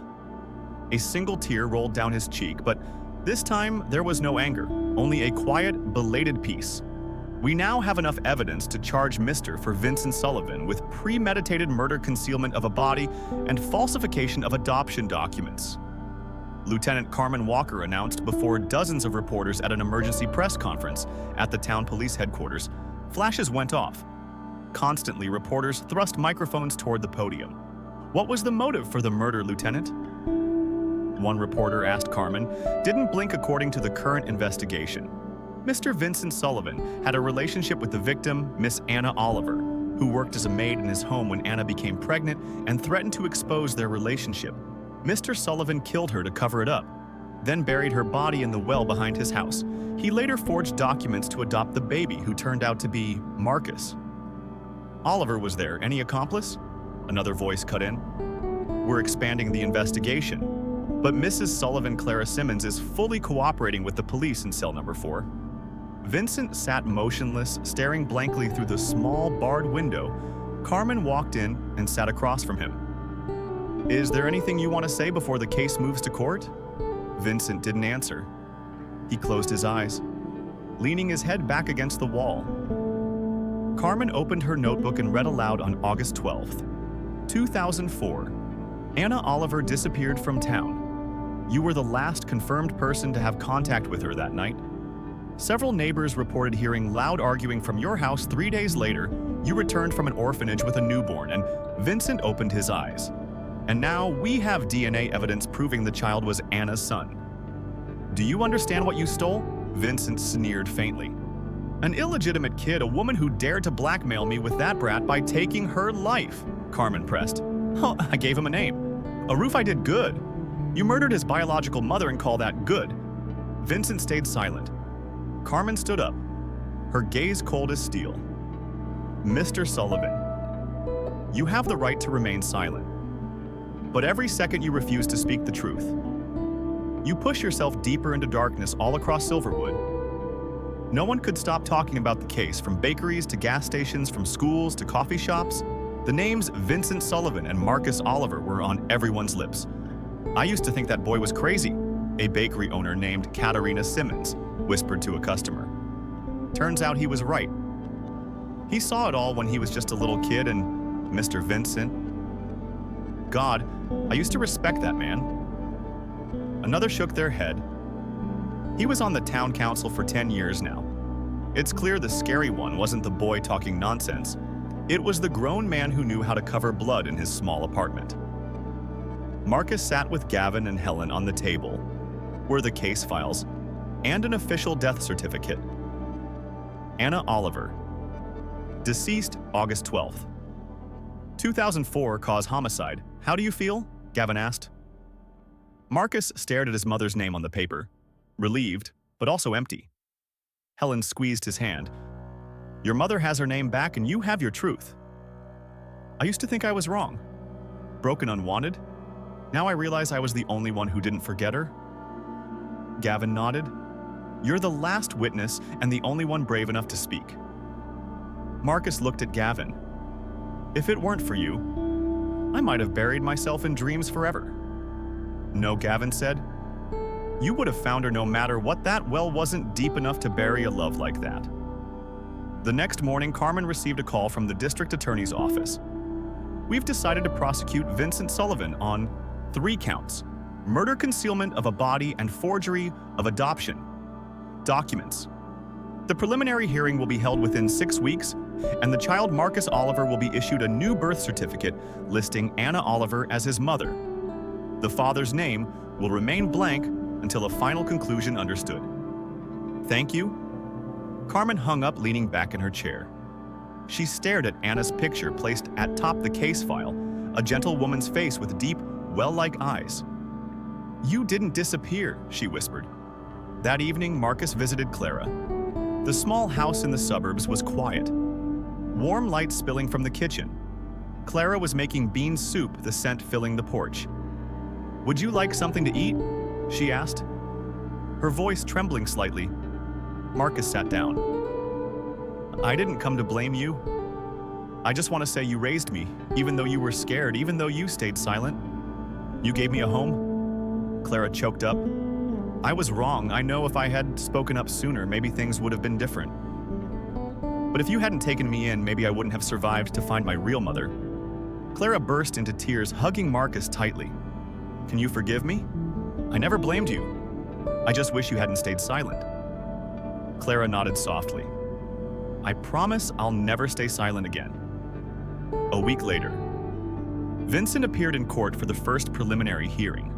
A single tear rolled down his cheek, but this time there was no anger, only a quiet, belated peace. We now have enough evidence to charge Mr. for Vincent Sullivan with premeditated murder, concealment of a body, and falsification of adoption documents. Lieutenant Carmen Walker announced before dozens of reporters at an emergency press conference at the town police headquarters. Flashes went off. Constantly, reporters thrust microphones toward the podium. "What was the motive for the murder, Lieutenant?" One reporter asked Carmen, "Didn't blink according to the current investigation." Mr. Vincent Sullivan had a relationship with the victim, Miss Anna Oliver, who worked as a maid in his home when Anna became pregnant and threatened to expose their relationship. Mr. Sullivan killed her to cover it up, then buried her body in the well behind his house. He later forged documents to adopt the baby, who turned out to be Marcus. Oliver was there. Any accomplice? Another voice cut in. "We're expanding the investigation, but Mrs. Sullivan, Clara Simmons, is fully cooperating with the police in cell number 4. Vincent sat motionless, staring blankly through the small barred window. Carmen walked in and sat across from him. "Is there anything you want to say before the case moves to court?" Vincent didn't answer. He closed his eyes, leaning his head back against the wall. Carmen opened her notebook and read aloud on August 12th, 2004. "Anna Oliver disappeared from town. You were the last confirmed person to have contact with her that night. Several neighbors reported hearing loud arguing from your house. 3 days later, you returned from an orphanage with a newborn," and Vincent opened his eyes. "And now we have DNA evidence proving the child was Anna's son. Do you understand what you stole?" Vincent sneered faintly. "An illegitimate kid, a woman who dared to blackmail me with that brat by taking her life," Carmen pressed. "Oh, I gave him a name. A roof I did good. You murdered his biological mother and call that good." Vincent stayed silent. Carmen stood up, her gaze cold as steel. "Mr. Sullivan, you have the right to remain silent. But every second you refuse to speak the truth, you push yourself deeper into darkness all across Silverwood. No one could stop talking about the case, from bakeries to gas stations, from schools to coffee shops. The names Vincent Sullivan and Marcus Oliver were on everyone's lips. I used to think that boy was crazy," a bakery owner named Katerina Simmons whispered to a customer. "Turns out he was right. He saw it all when he was just a little kid, and Mr. Vincent, God, I used to respect that man." Another shook their head. "He was on the town council for 10 years now. It's clear the scary one wasn't the boy talking nonsense. It was the grown man who knew how to cover blood in his small apartment." Marcus sat with Gavin and Helen. On the table were the case files and an official death certificate. Anna Oliver, deceased August 12th. 2004 cause homicide. How do you feel? Gavin asked. Marcus stared at his mother's name on the paper, relieved, but also empty. Helen squeezed his hand. "Your mother has her name back and you have your truth." "I used to think I was wrong. Broken unwanted. Now I realize I was the only one who didn't forget her." Gavin nodded. "You're the last witness and the only one brave enough to speak." Marcus looked at Gavin. "If it weren't for you, I might have buried myself in dreams forever." "No," Gavin said. "You would have found her no matter what. That well wasn't deep enough to bury a love like that." The next morning, Carmen received a call from the district attorney's office. "We've decided to prosecute Vincent Sullivan on 3 counts: murder, concealment of a body, and forgery of adoption documents. The preliminary hearing will be held within 6 weeks, and the child Marcus Oliver will be issued a new birth certificate listing Anna Oliver as his mother. The father's name will remain blank until a final conclusion understood. Thank you." Carmen hung up, leaning back in her chair. She stared at Anna's picture placed atop the case file, a gentle woman's face with deep, well-like eyes. "You didn't disappear," she whispered. That evening, Marcus visited Clara. The small house in the suburbs was quiet. Warm light spilling from the kitchen. Clara was making bean soup, the scent filling the porch. "Would you like something to eat?" she asked, her voice trembling slightly. Marcus sat down. "I didn't come to blame you. I just want to say you raised me, even though you were scared, even though you stayed silent. You gave me a home." Clara choked up. "I was wrong. I know if I had spoken up sooner, maybe things would have been different. But if you hadn't taken me in, maybe I wouldn't have survived to find my real mother." Clara burst into tears, hugging Marcus tightly. "Can you forgive me? I never blamed you. I just wish you hadn't stayed silent." Clara nodded softly. "I promise I'll never stay silent again." A week later, Vincent appeared in court for the first preliminary hearing.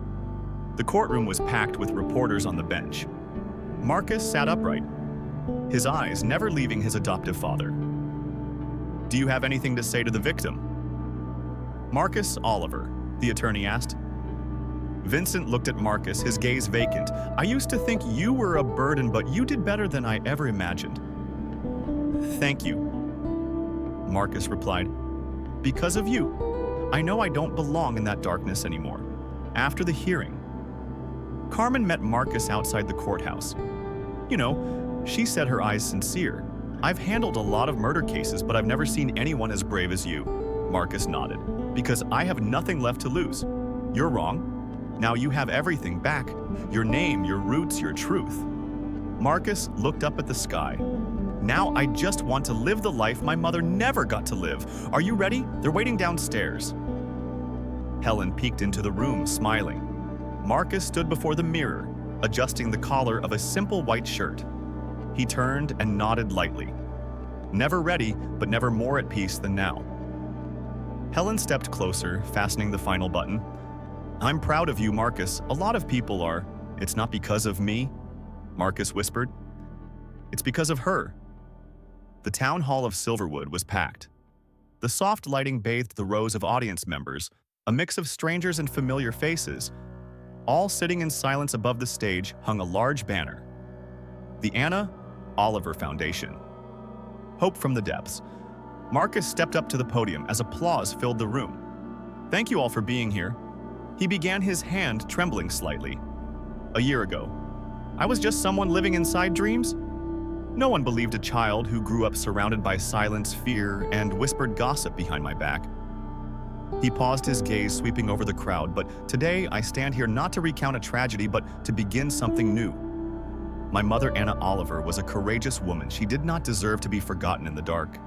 The courtroom was packed with reporters on the bench. Marcus sat upright, his eyes never leaving his adoptive father. "Do you have anything to say to the victim?" "Marcus Oliver," the attorney asked. Vincent looked at Marcus, his gaze vacant. "I used to think you were a burden, but you did better than I ever imagined." "Thank you," Marcus replied. "Because of you, I know I don't belong in that darkness anymore." After the hearing, Carmen met Marcus outside the courthouse. "You know," she said, her eyes sincere, "I've handled a lot of murder cases, but I've never seen anyone as brave as you." Marcus nodded. "Because I have nothing left to lose. You're wrong. Now you have everything back. Your name, your roots, your truth." Marcus looked up at the sky. "Now I just want to live the life my mother never got to live. Are you ready? They're waiting downstairs." Helen peeked into the room, smiling. Marcus stood before the mirror, adjusting the collar of a simple white shirt. He turned and nodded lightly. Never ready, but never more at peace than now. Helen stepped closer, fastening the final button. "I'm proud of you, Marcus. A lot of people are. It's not because of me," Marcus whispered. "It's because of her." The town hall of Silverwood was packed. The soft lighting bathed the rows of audience members, a mix of strangers and familiar faces. All sitting in silence above the stage hung a large banner. The Anna Oliver Foundation. Hope from the depths. Marcus stepped up to the podium as applause filled the room. "Thank you all for being here." He began, his hand trembling slightly. "A year ago, I was just someone living inside dreams. No one believed a child who grew up surrounded by silence, fear, and whispered gossip behind my back." He paused, his gaze sweeping over the crowd. "But today I stand here not to recount a tragedy, but to begin something new. My mother, Anna Oliver, was a courageous woman. She did not deserve to be forgotten in the dark.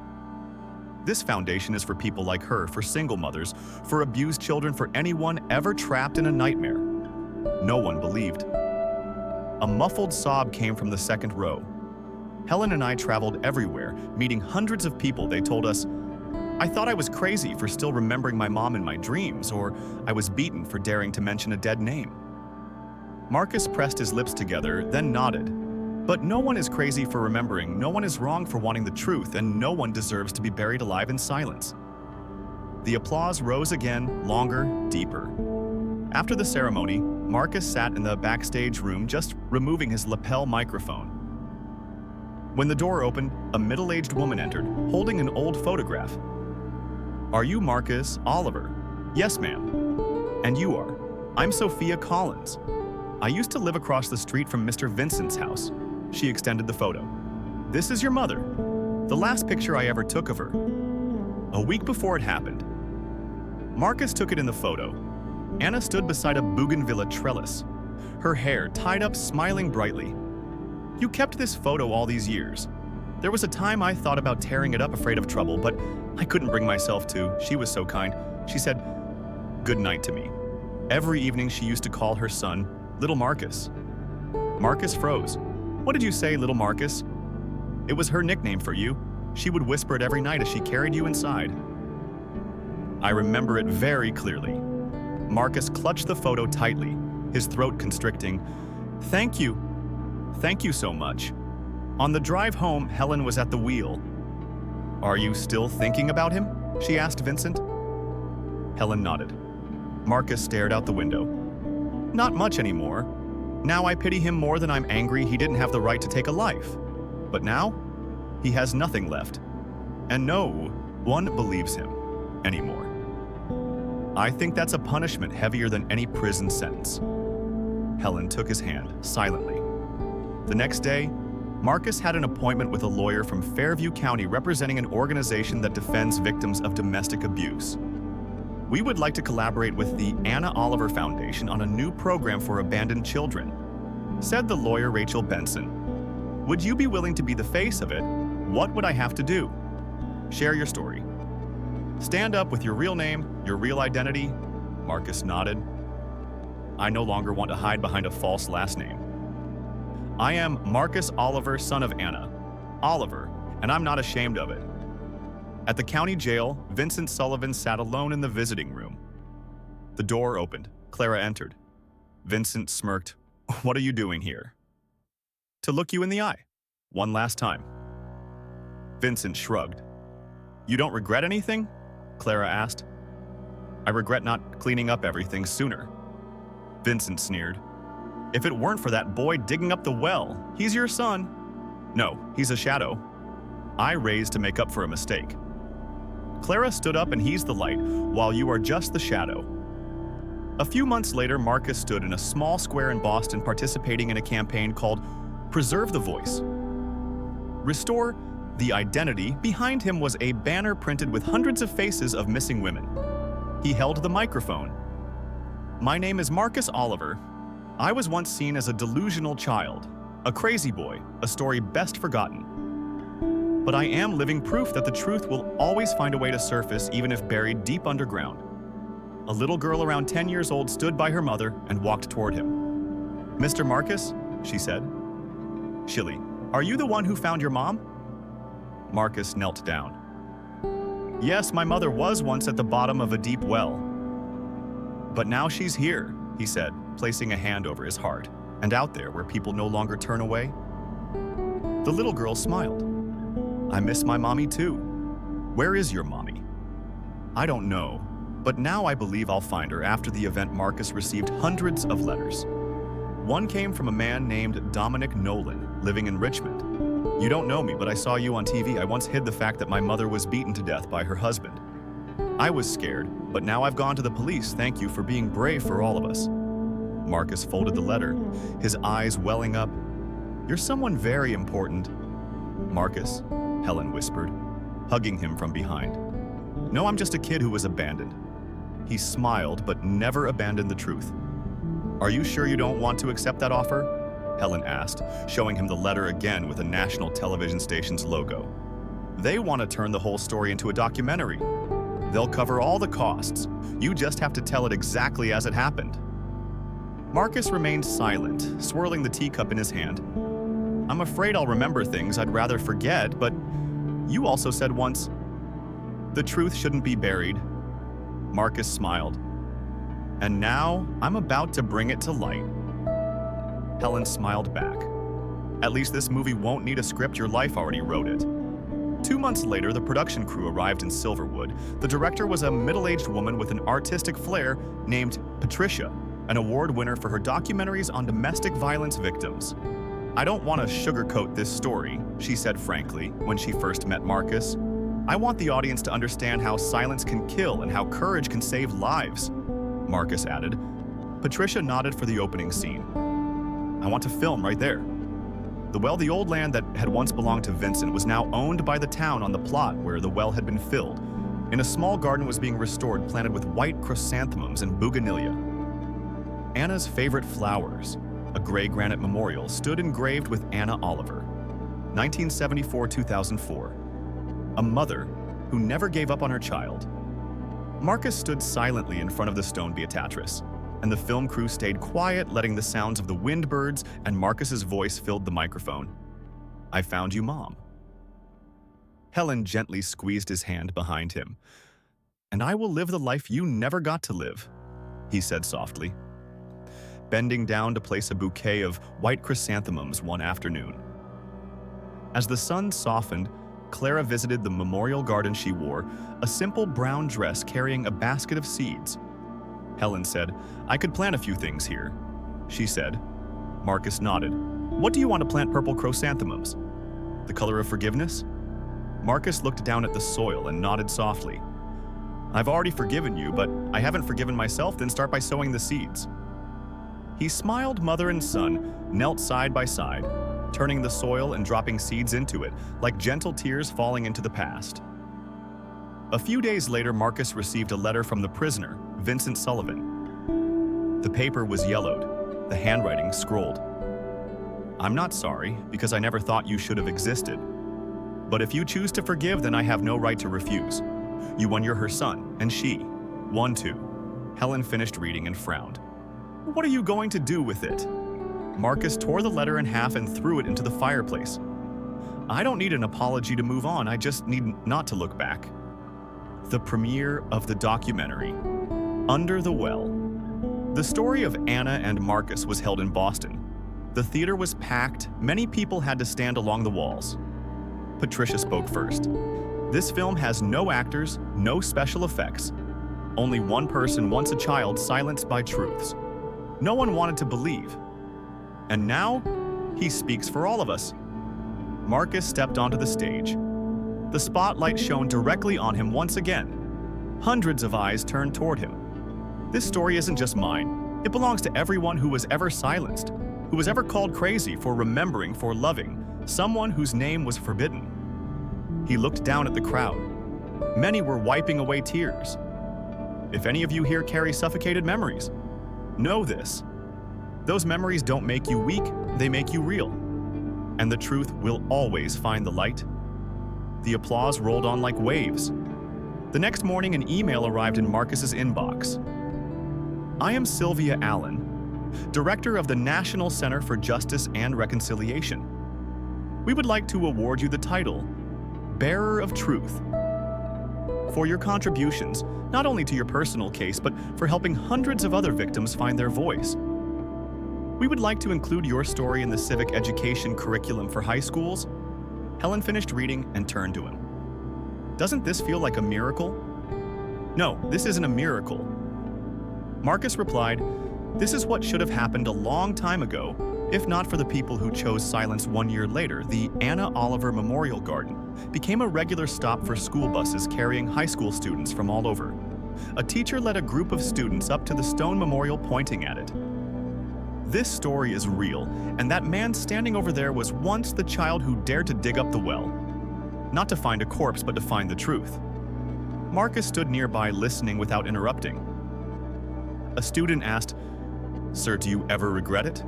This foundation is for people like her, for single mothers, for abused children, for anyone ever trapped in a nightmare." No one believed. A muffled sob came from the second row. "Helen and I traveled everywhere, meeting hundreds of people. They told us, I thought I was crazy for still remembering my mom in my dreams, or I was beaten for daring to mention a dead name." Marcus pressed his lips together, then nodded. "But no one is crazy for remembering, no one is wrong for wanting the truth, and no one deserves to be buried alive in silence." The applause rose again, longer, deeper. After the ceremony, Marcus sat in the backstage room, just removing his lapel microphone. When the door opened, a middle-aged woman entered, holding an old photograph. "Are you Marcus Oliver?" "Yes, ma'am." "And you are?" "I'm Sophia Collins. I used to live across the street from Mr. Vincent's house." She extended the photo. "This is your mother. The last picture I ever took of her. A week before it happened." Marcus took it in the photo. Anna stood beside a bougainvillea trellis, her hair tied up, smiling brightly. "You kept this photo all these years. There was a time I thought about tearing it up, afraid of trouble, but I couldn't bring myself to. She was so kind. She said good night to me. Every evening she used to call her son Little Marcus." Marcus froze. "What did you say, Little Marcus?" "It was her nickname for you. She would whisper it every night as she carried you inside." "I remember it very clearly." Marcus clutched the photo tightly, his throat constricting. "Thank you. Thank you so much." On the drive home, Helen was at the wheel. "Are you still thinking about him?" she asked Vincent. Helen nodded. Marcus stared out the window. "Not much anymore. Now I pity him more than I'm angry he didn't have the right to take a life. But now, he has nothing left. And no one believes him anymore. I think that's a punishment heavier than any prison sentence." Helen took his hand silently. The next day, Marcus had an appointment with a lawyer from Fairview County representing an organization that defends victims of domestic abuse. We would like to collaborate with the Anna Oliver Foundation on a new program for abandoned children, said the lawyer Rachel Benson. Would you be willing to be the face of it? What would I have to do? Share your story. Stand up with your real name, your real identity. Marcus nodded. I no longer want to hide behind a false last name. I am Marcus Oliver, son of Anna Oliver, and I'm not ashamed of it. At the county jail, Vincent Sullivan sat alone in the visiting room. The door opened. Clara entered. Vincent smirked. What are you doing here? To look you in the eye. One last time. Vincent shrugged. You don't regret anything? Clara asked. I regret not cleaning up everything sooner. Vincent sneered. If it weren't for that boy digging up the well, he's your son. No, he's a shadow. I raised to make up for a mistake. Clara stood up and he's the light, while you are just the shadow. A few months later, Marcus stood in a small square in Boston participating in a campaign called Preserve the Voice. Restore the identity. Behind him was a banner printed with hundreds of faces of missing women. He held the microphone. My name is Marcus Oliver. I was once seen as a delusional child, a crazy boy, a story best forgotten. But I am living proof that the truth will always find a way to surface even if buried deep underground. A little girl around 10 years old stood by her mother and walked toward him. Mr. Marcus, she said. Shilly, are you the one who found your mom? Marcus knelt down. Yes, my mother was once at the bottom of a deep well. But now she's here, he said, placing a hand over his heart, and out there where people no longer turn away. The little girl smiled. I miss my mommy too. Where is your mommy? I don't know, but now I believe I'll find her. After the event, Marcus received hundreds of letters. One came from a man named Dominic Nolan, living in Richmond. You don't know me, but I saw you on TV. I once hid the fact that my mother was beaten to death by her husband. I was scared, but now I've gone to the police. Thank you for being brave for all of us. Marcus folded the letter, his eyes welling up. You're someone very important. Marcus, Helen whispered, hugging him from behind. No, I'm just a kid who was abandoned. He smiled, but never abandoned the truth. Are you sure you don't want to accept that offer? Helen asked, showing him the letter again with a national television station's logo. They want to turn the whole story into a documentary. They'll cover all the costs. You just have to tell it exactly as it happened. Marcus remained silent, swirling the teacup in his hand. I'm afraid I'll remember things I'd rather forget, but you also said once, the truth shouldn't be buried. Marcus smiled. And now I'm about to bring it to light. Helen smiled back. At least this movie won't need a script. Your life already wrote it. 2 months later, the production crew arrived in Silverwood. The director was a middle-aged woman with an artistic flair named Patricia, an award winner for her documentaries on domestic violence victims. I don't want to sugarcoat this story, she said frankly when she first met Marcus. I want the audience to understand how silence can kill and how courage can save lives, Marcus added. Patricia nodded for the opening scene. I want to film right there. The old land that had once belonged to Vincent was now owned by the town on the plot where the well had been filled. In a small garden was being restored, planted with white chrysanthemums and bougainvillea. Anna's favorite flowers, a gray granite memorial, stood engraved with Anna Oliver. 1974-2004. A mother who never gave up on her child. Marcus stood silently in front of the stone Beatrice, and the film crew stayed quiet, letting the sounds of the wind birds and Marcus's voice filled the microphone. I found you, Mom. Helen gently squeezed his hand behind him. And I will live the life you never got to live, he said softly, bending down to place a bouquet of white chrysanthemums one afternoon. As the sun softened, Clara visited the memorial garden. She wore a simple brown dress carrying a basket of seeds. Helen said, I could plant a few things here, she said. Marcus nodded. What do you want to plant? Purple chrysanthemums? The color of forgiveness? Marcus looked down at the soil and nodded softly. I've already forgiven you, but I haven't forgiven myself. Then start by sowing the seeds. He smiled. Mother and son knelt side by side. turning the soil and dropping seeds into it, like gentle tears falling into the past. A few days later, Marcus received a letter from the prisoner, Vincent Sullivan. The paper was yellowed, the handwriting scrolled. "I'm not sorry, because I never thought you should have existed. But if you choose to forgive, then I have no right to refuse. You won, you're her son, and she won too." Helen finished reading and frowned. "What are you going to do with it?" Marcus tore the letter in half and threw it into the fireplace. "I don't need an apology to move on, I just need not to look back." The premiere of the documentary, Under the Well. The story of Anna and Marcus was held in Boston. The theater was packed, many people had to stand along the walls. Patricia spoke first. "This film has no actors, no special effects. Only one person, once a child, silenced by truths. No one wanted to believe. And now, he speaks for all of us." Marcus stepped onto the stage. The spotlight shone directly on him once again. Hundreds of eyes turned toward him. This story isn't just mine. It belongs to everyone who was ever silenced, who was ever called crazy for remembering, for loving, someone whose name was forbidden. He looked down at the crowd. Many were wiping away tears. If any of you here carry suffocated memories, know this. Those memories don't make you weak, they make you real. And the truth will always find the light. The applause rolled on like waves. The next morning, an email arrived in Marcus's inbox. "I am Sylvia Allen, Director of the National Center for Justice and Reconciliation. We would like to award you the title, Bearer of Truth, for your contributions, not only to your personal case, but for helping hundreds of other victims find their voice. We would like to include your story in the civic education curriculum for high schools." Helen finished reading and turned to him. "Doesn't this feel like a miracle?" "No, this isn't a miracle." Marcus replied, "This is what should have happened a long time ago, if not for the people who chose silence 1 year later. The Anna Oliver Memorial Garden became a regular stop for school buses carrying high school students from all over. A teacher led a group of students up to the stone memorial pointing at it. This story is real, and that man standing over there was once the child who dared to dig up the well. Not to find a corpse, but to find the truth." Marcus stood nearby listening without interrupting. A student asked, "Sir, do you ever regret it?"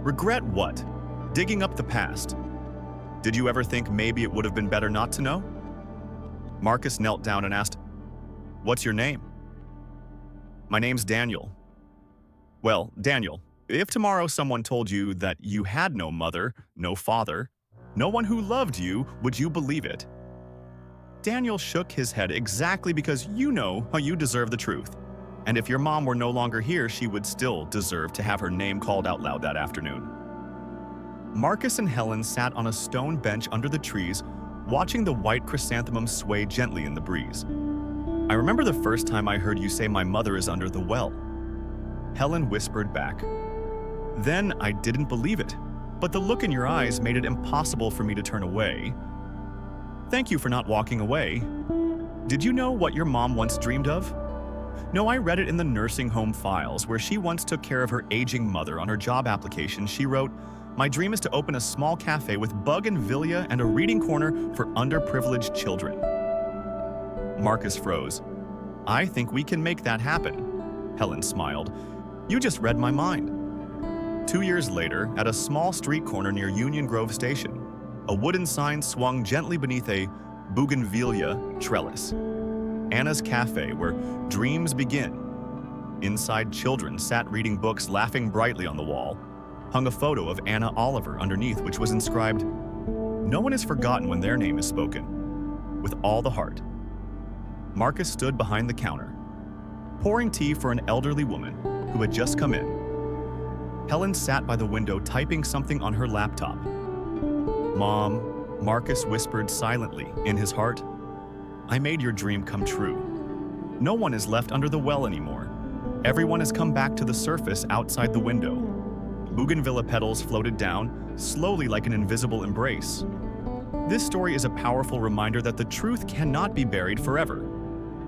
"Regret what? Digging up the past. Did you ever think maybe it would have been better not to know?" Marcus knelt down and asked, "What's your name?" "My name's Daniel." "Well, Daniel, if tomorrow someone told you that you had no mother, no father, no one who loved you, would you believe it?" Daniel shook his head. "Exactly, because you know how you deserve the truth. And if your mom were no longer here, she would still deserve to have her name called out loud that afternoon." Marcus and Helen sat on a stone bench under the trees, watching the white chrysanthemums sway gently in the breeze. "I remember the first time I heard you say my mother is under the well." Helen whispered back. "Then I didn't believe it, but the look in your eyes made it impossible for me to turn away. Thank you for not walking away. Did you know what your mom once dreamed of?" "No, I read it in the nursing home files, where she once took care of her aging mother. On her job application, she wrote, 'My dream is to open a small cafe with bougainvillea and a reading corner for underprivileged children.'" Marcus froze. "I think we can make that happen." Helen smiled. "You just read my mind." 2 years later, at a small street corner near Union Grove Station, a wooden sign swung gently beneath a bougainvillea trellis. Anna's Cafe, where dreams begin. Inside, children sat reading books, laughing brightly. On the wall hung a photo of Anna Oliver underneath, which was inscribed, "No one is forgotten when their name is spoken. With all the heart." Marcus stood behind the counter, pouring tea for an elderly woman who had just come in. Helen sat by the window typing something on her laptop. "Mom," Marcus whispered silently in his heart, "I made your dream come true. No one is left under the well anymore. Everyone has come back to the surface outside the window." Bougainvillea petals floated down, slowly like an invisible embrace. This story is a powerful reminder that the truth cannot be buried forever.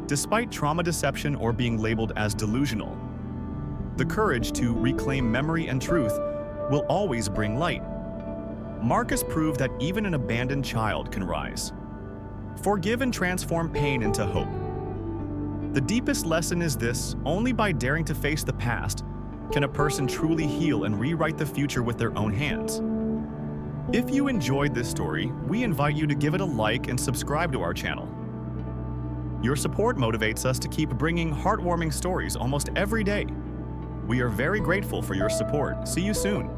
Despite trauma, deception, or being labeled as delusional, the courage to reclaim memory and truth will always bring light. Marcus proved that even an abandoned child can rise. Forgive and transform pain into hope. The deepest lesson is this: only by daring to face the past can a person truly heal and rewrite the future with their own hands. If you enjoyed this story, we invite you to give it a like and subscribe to our channel. Your support motivates us to keep bringing heartwarming stories almost every day. We are very grateful for your support. See you soon.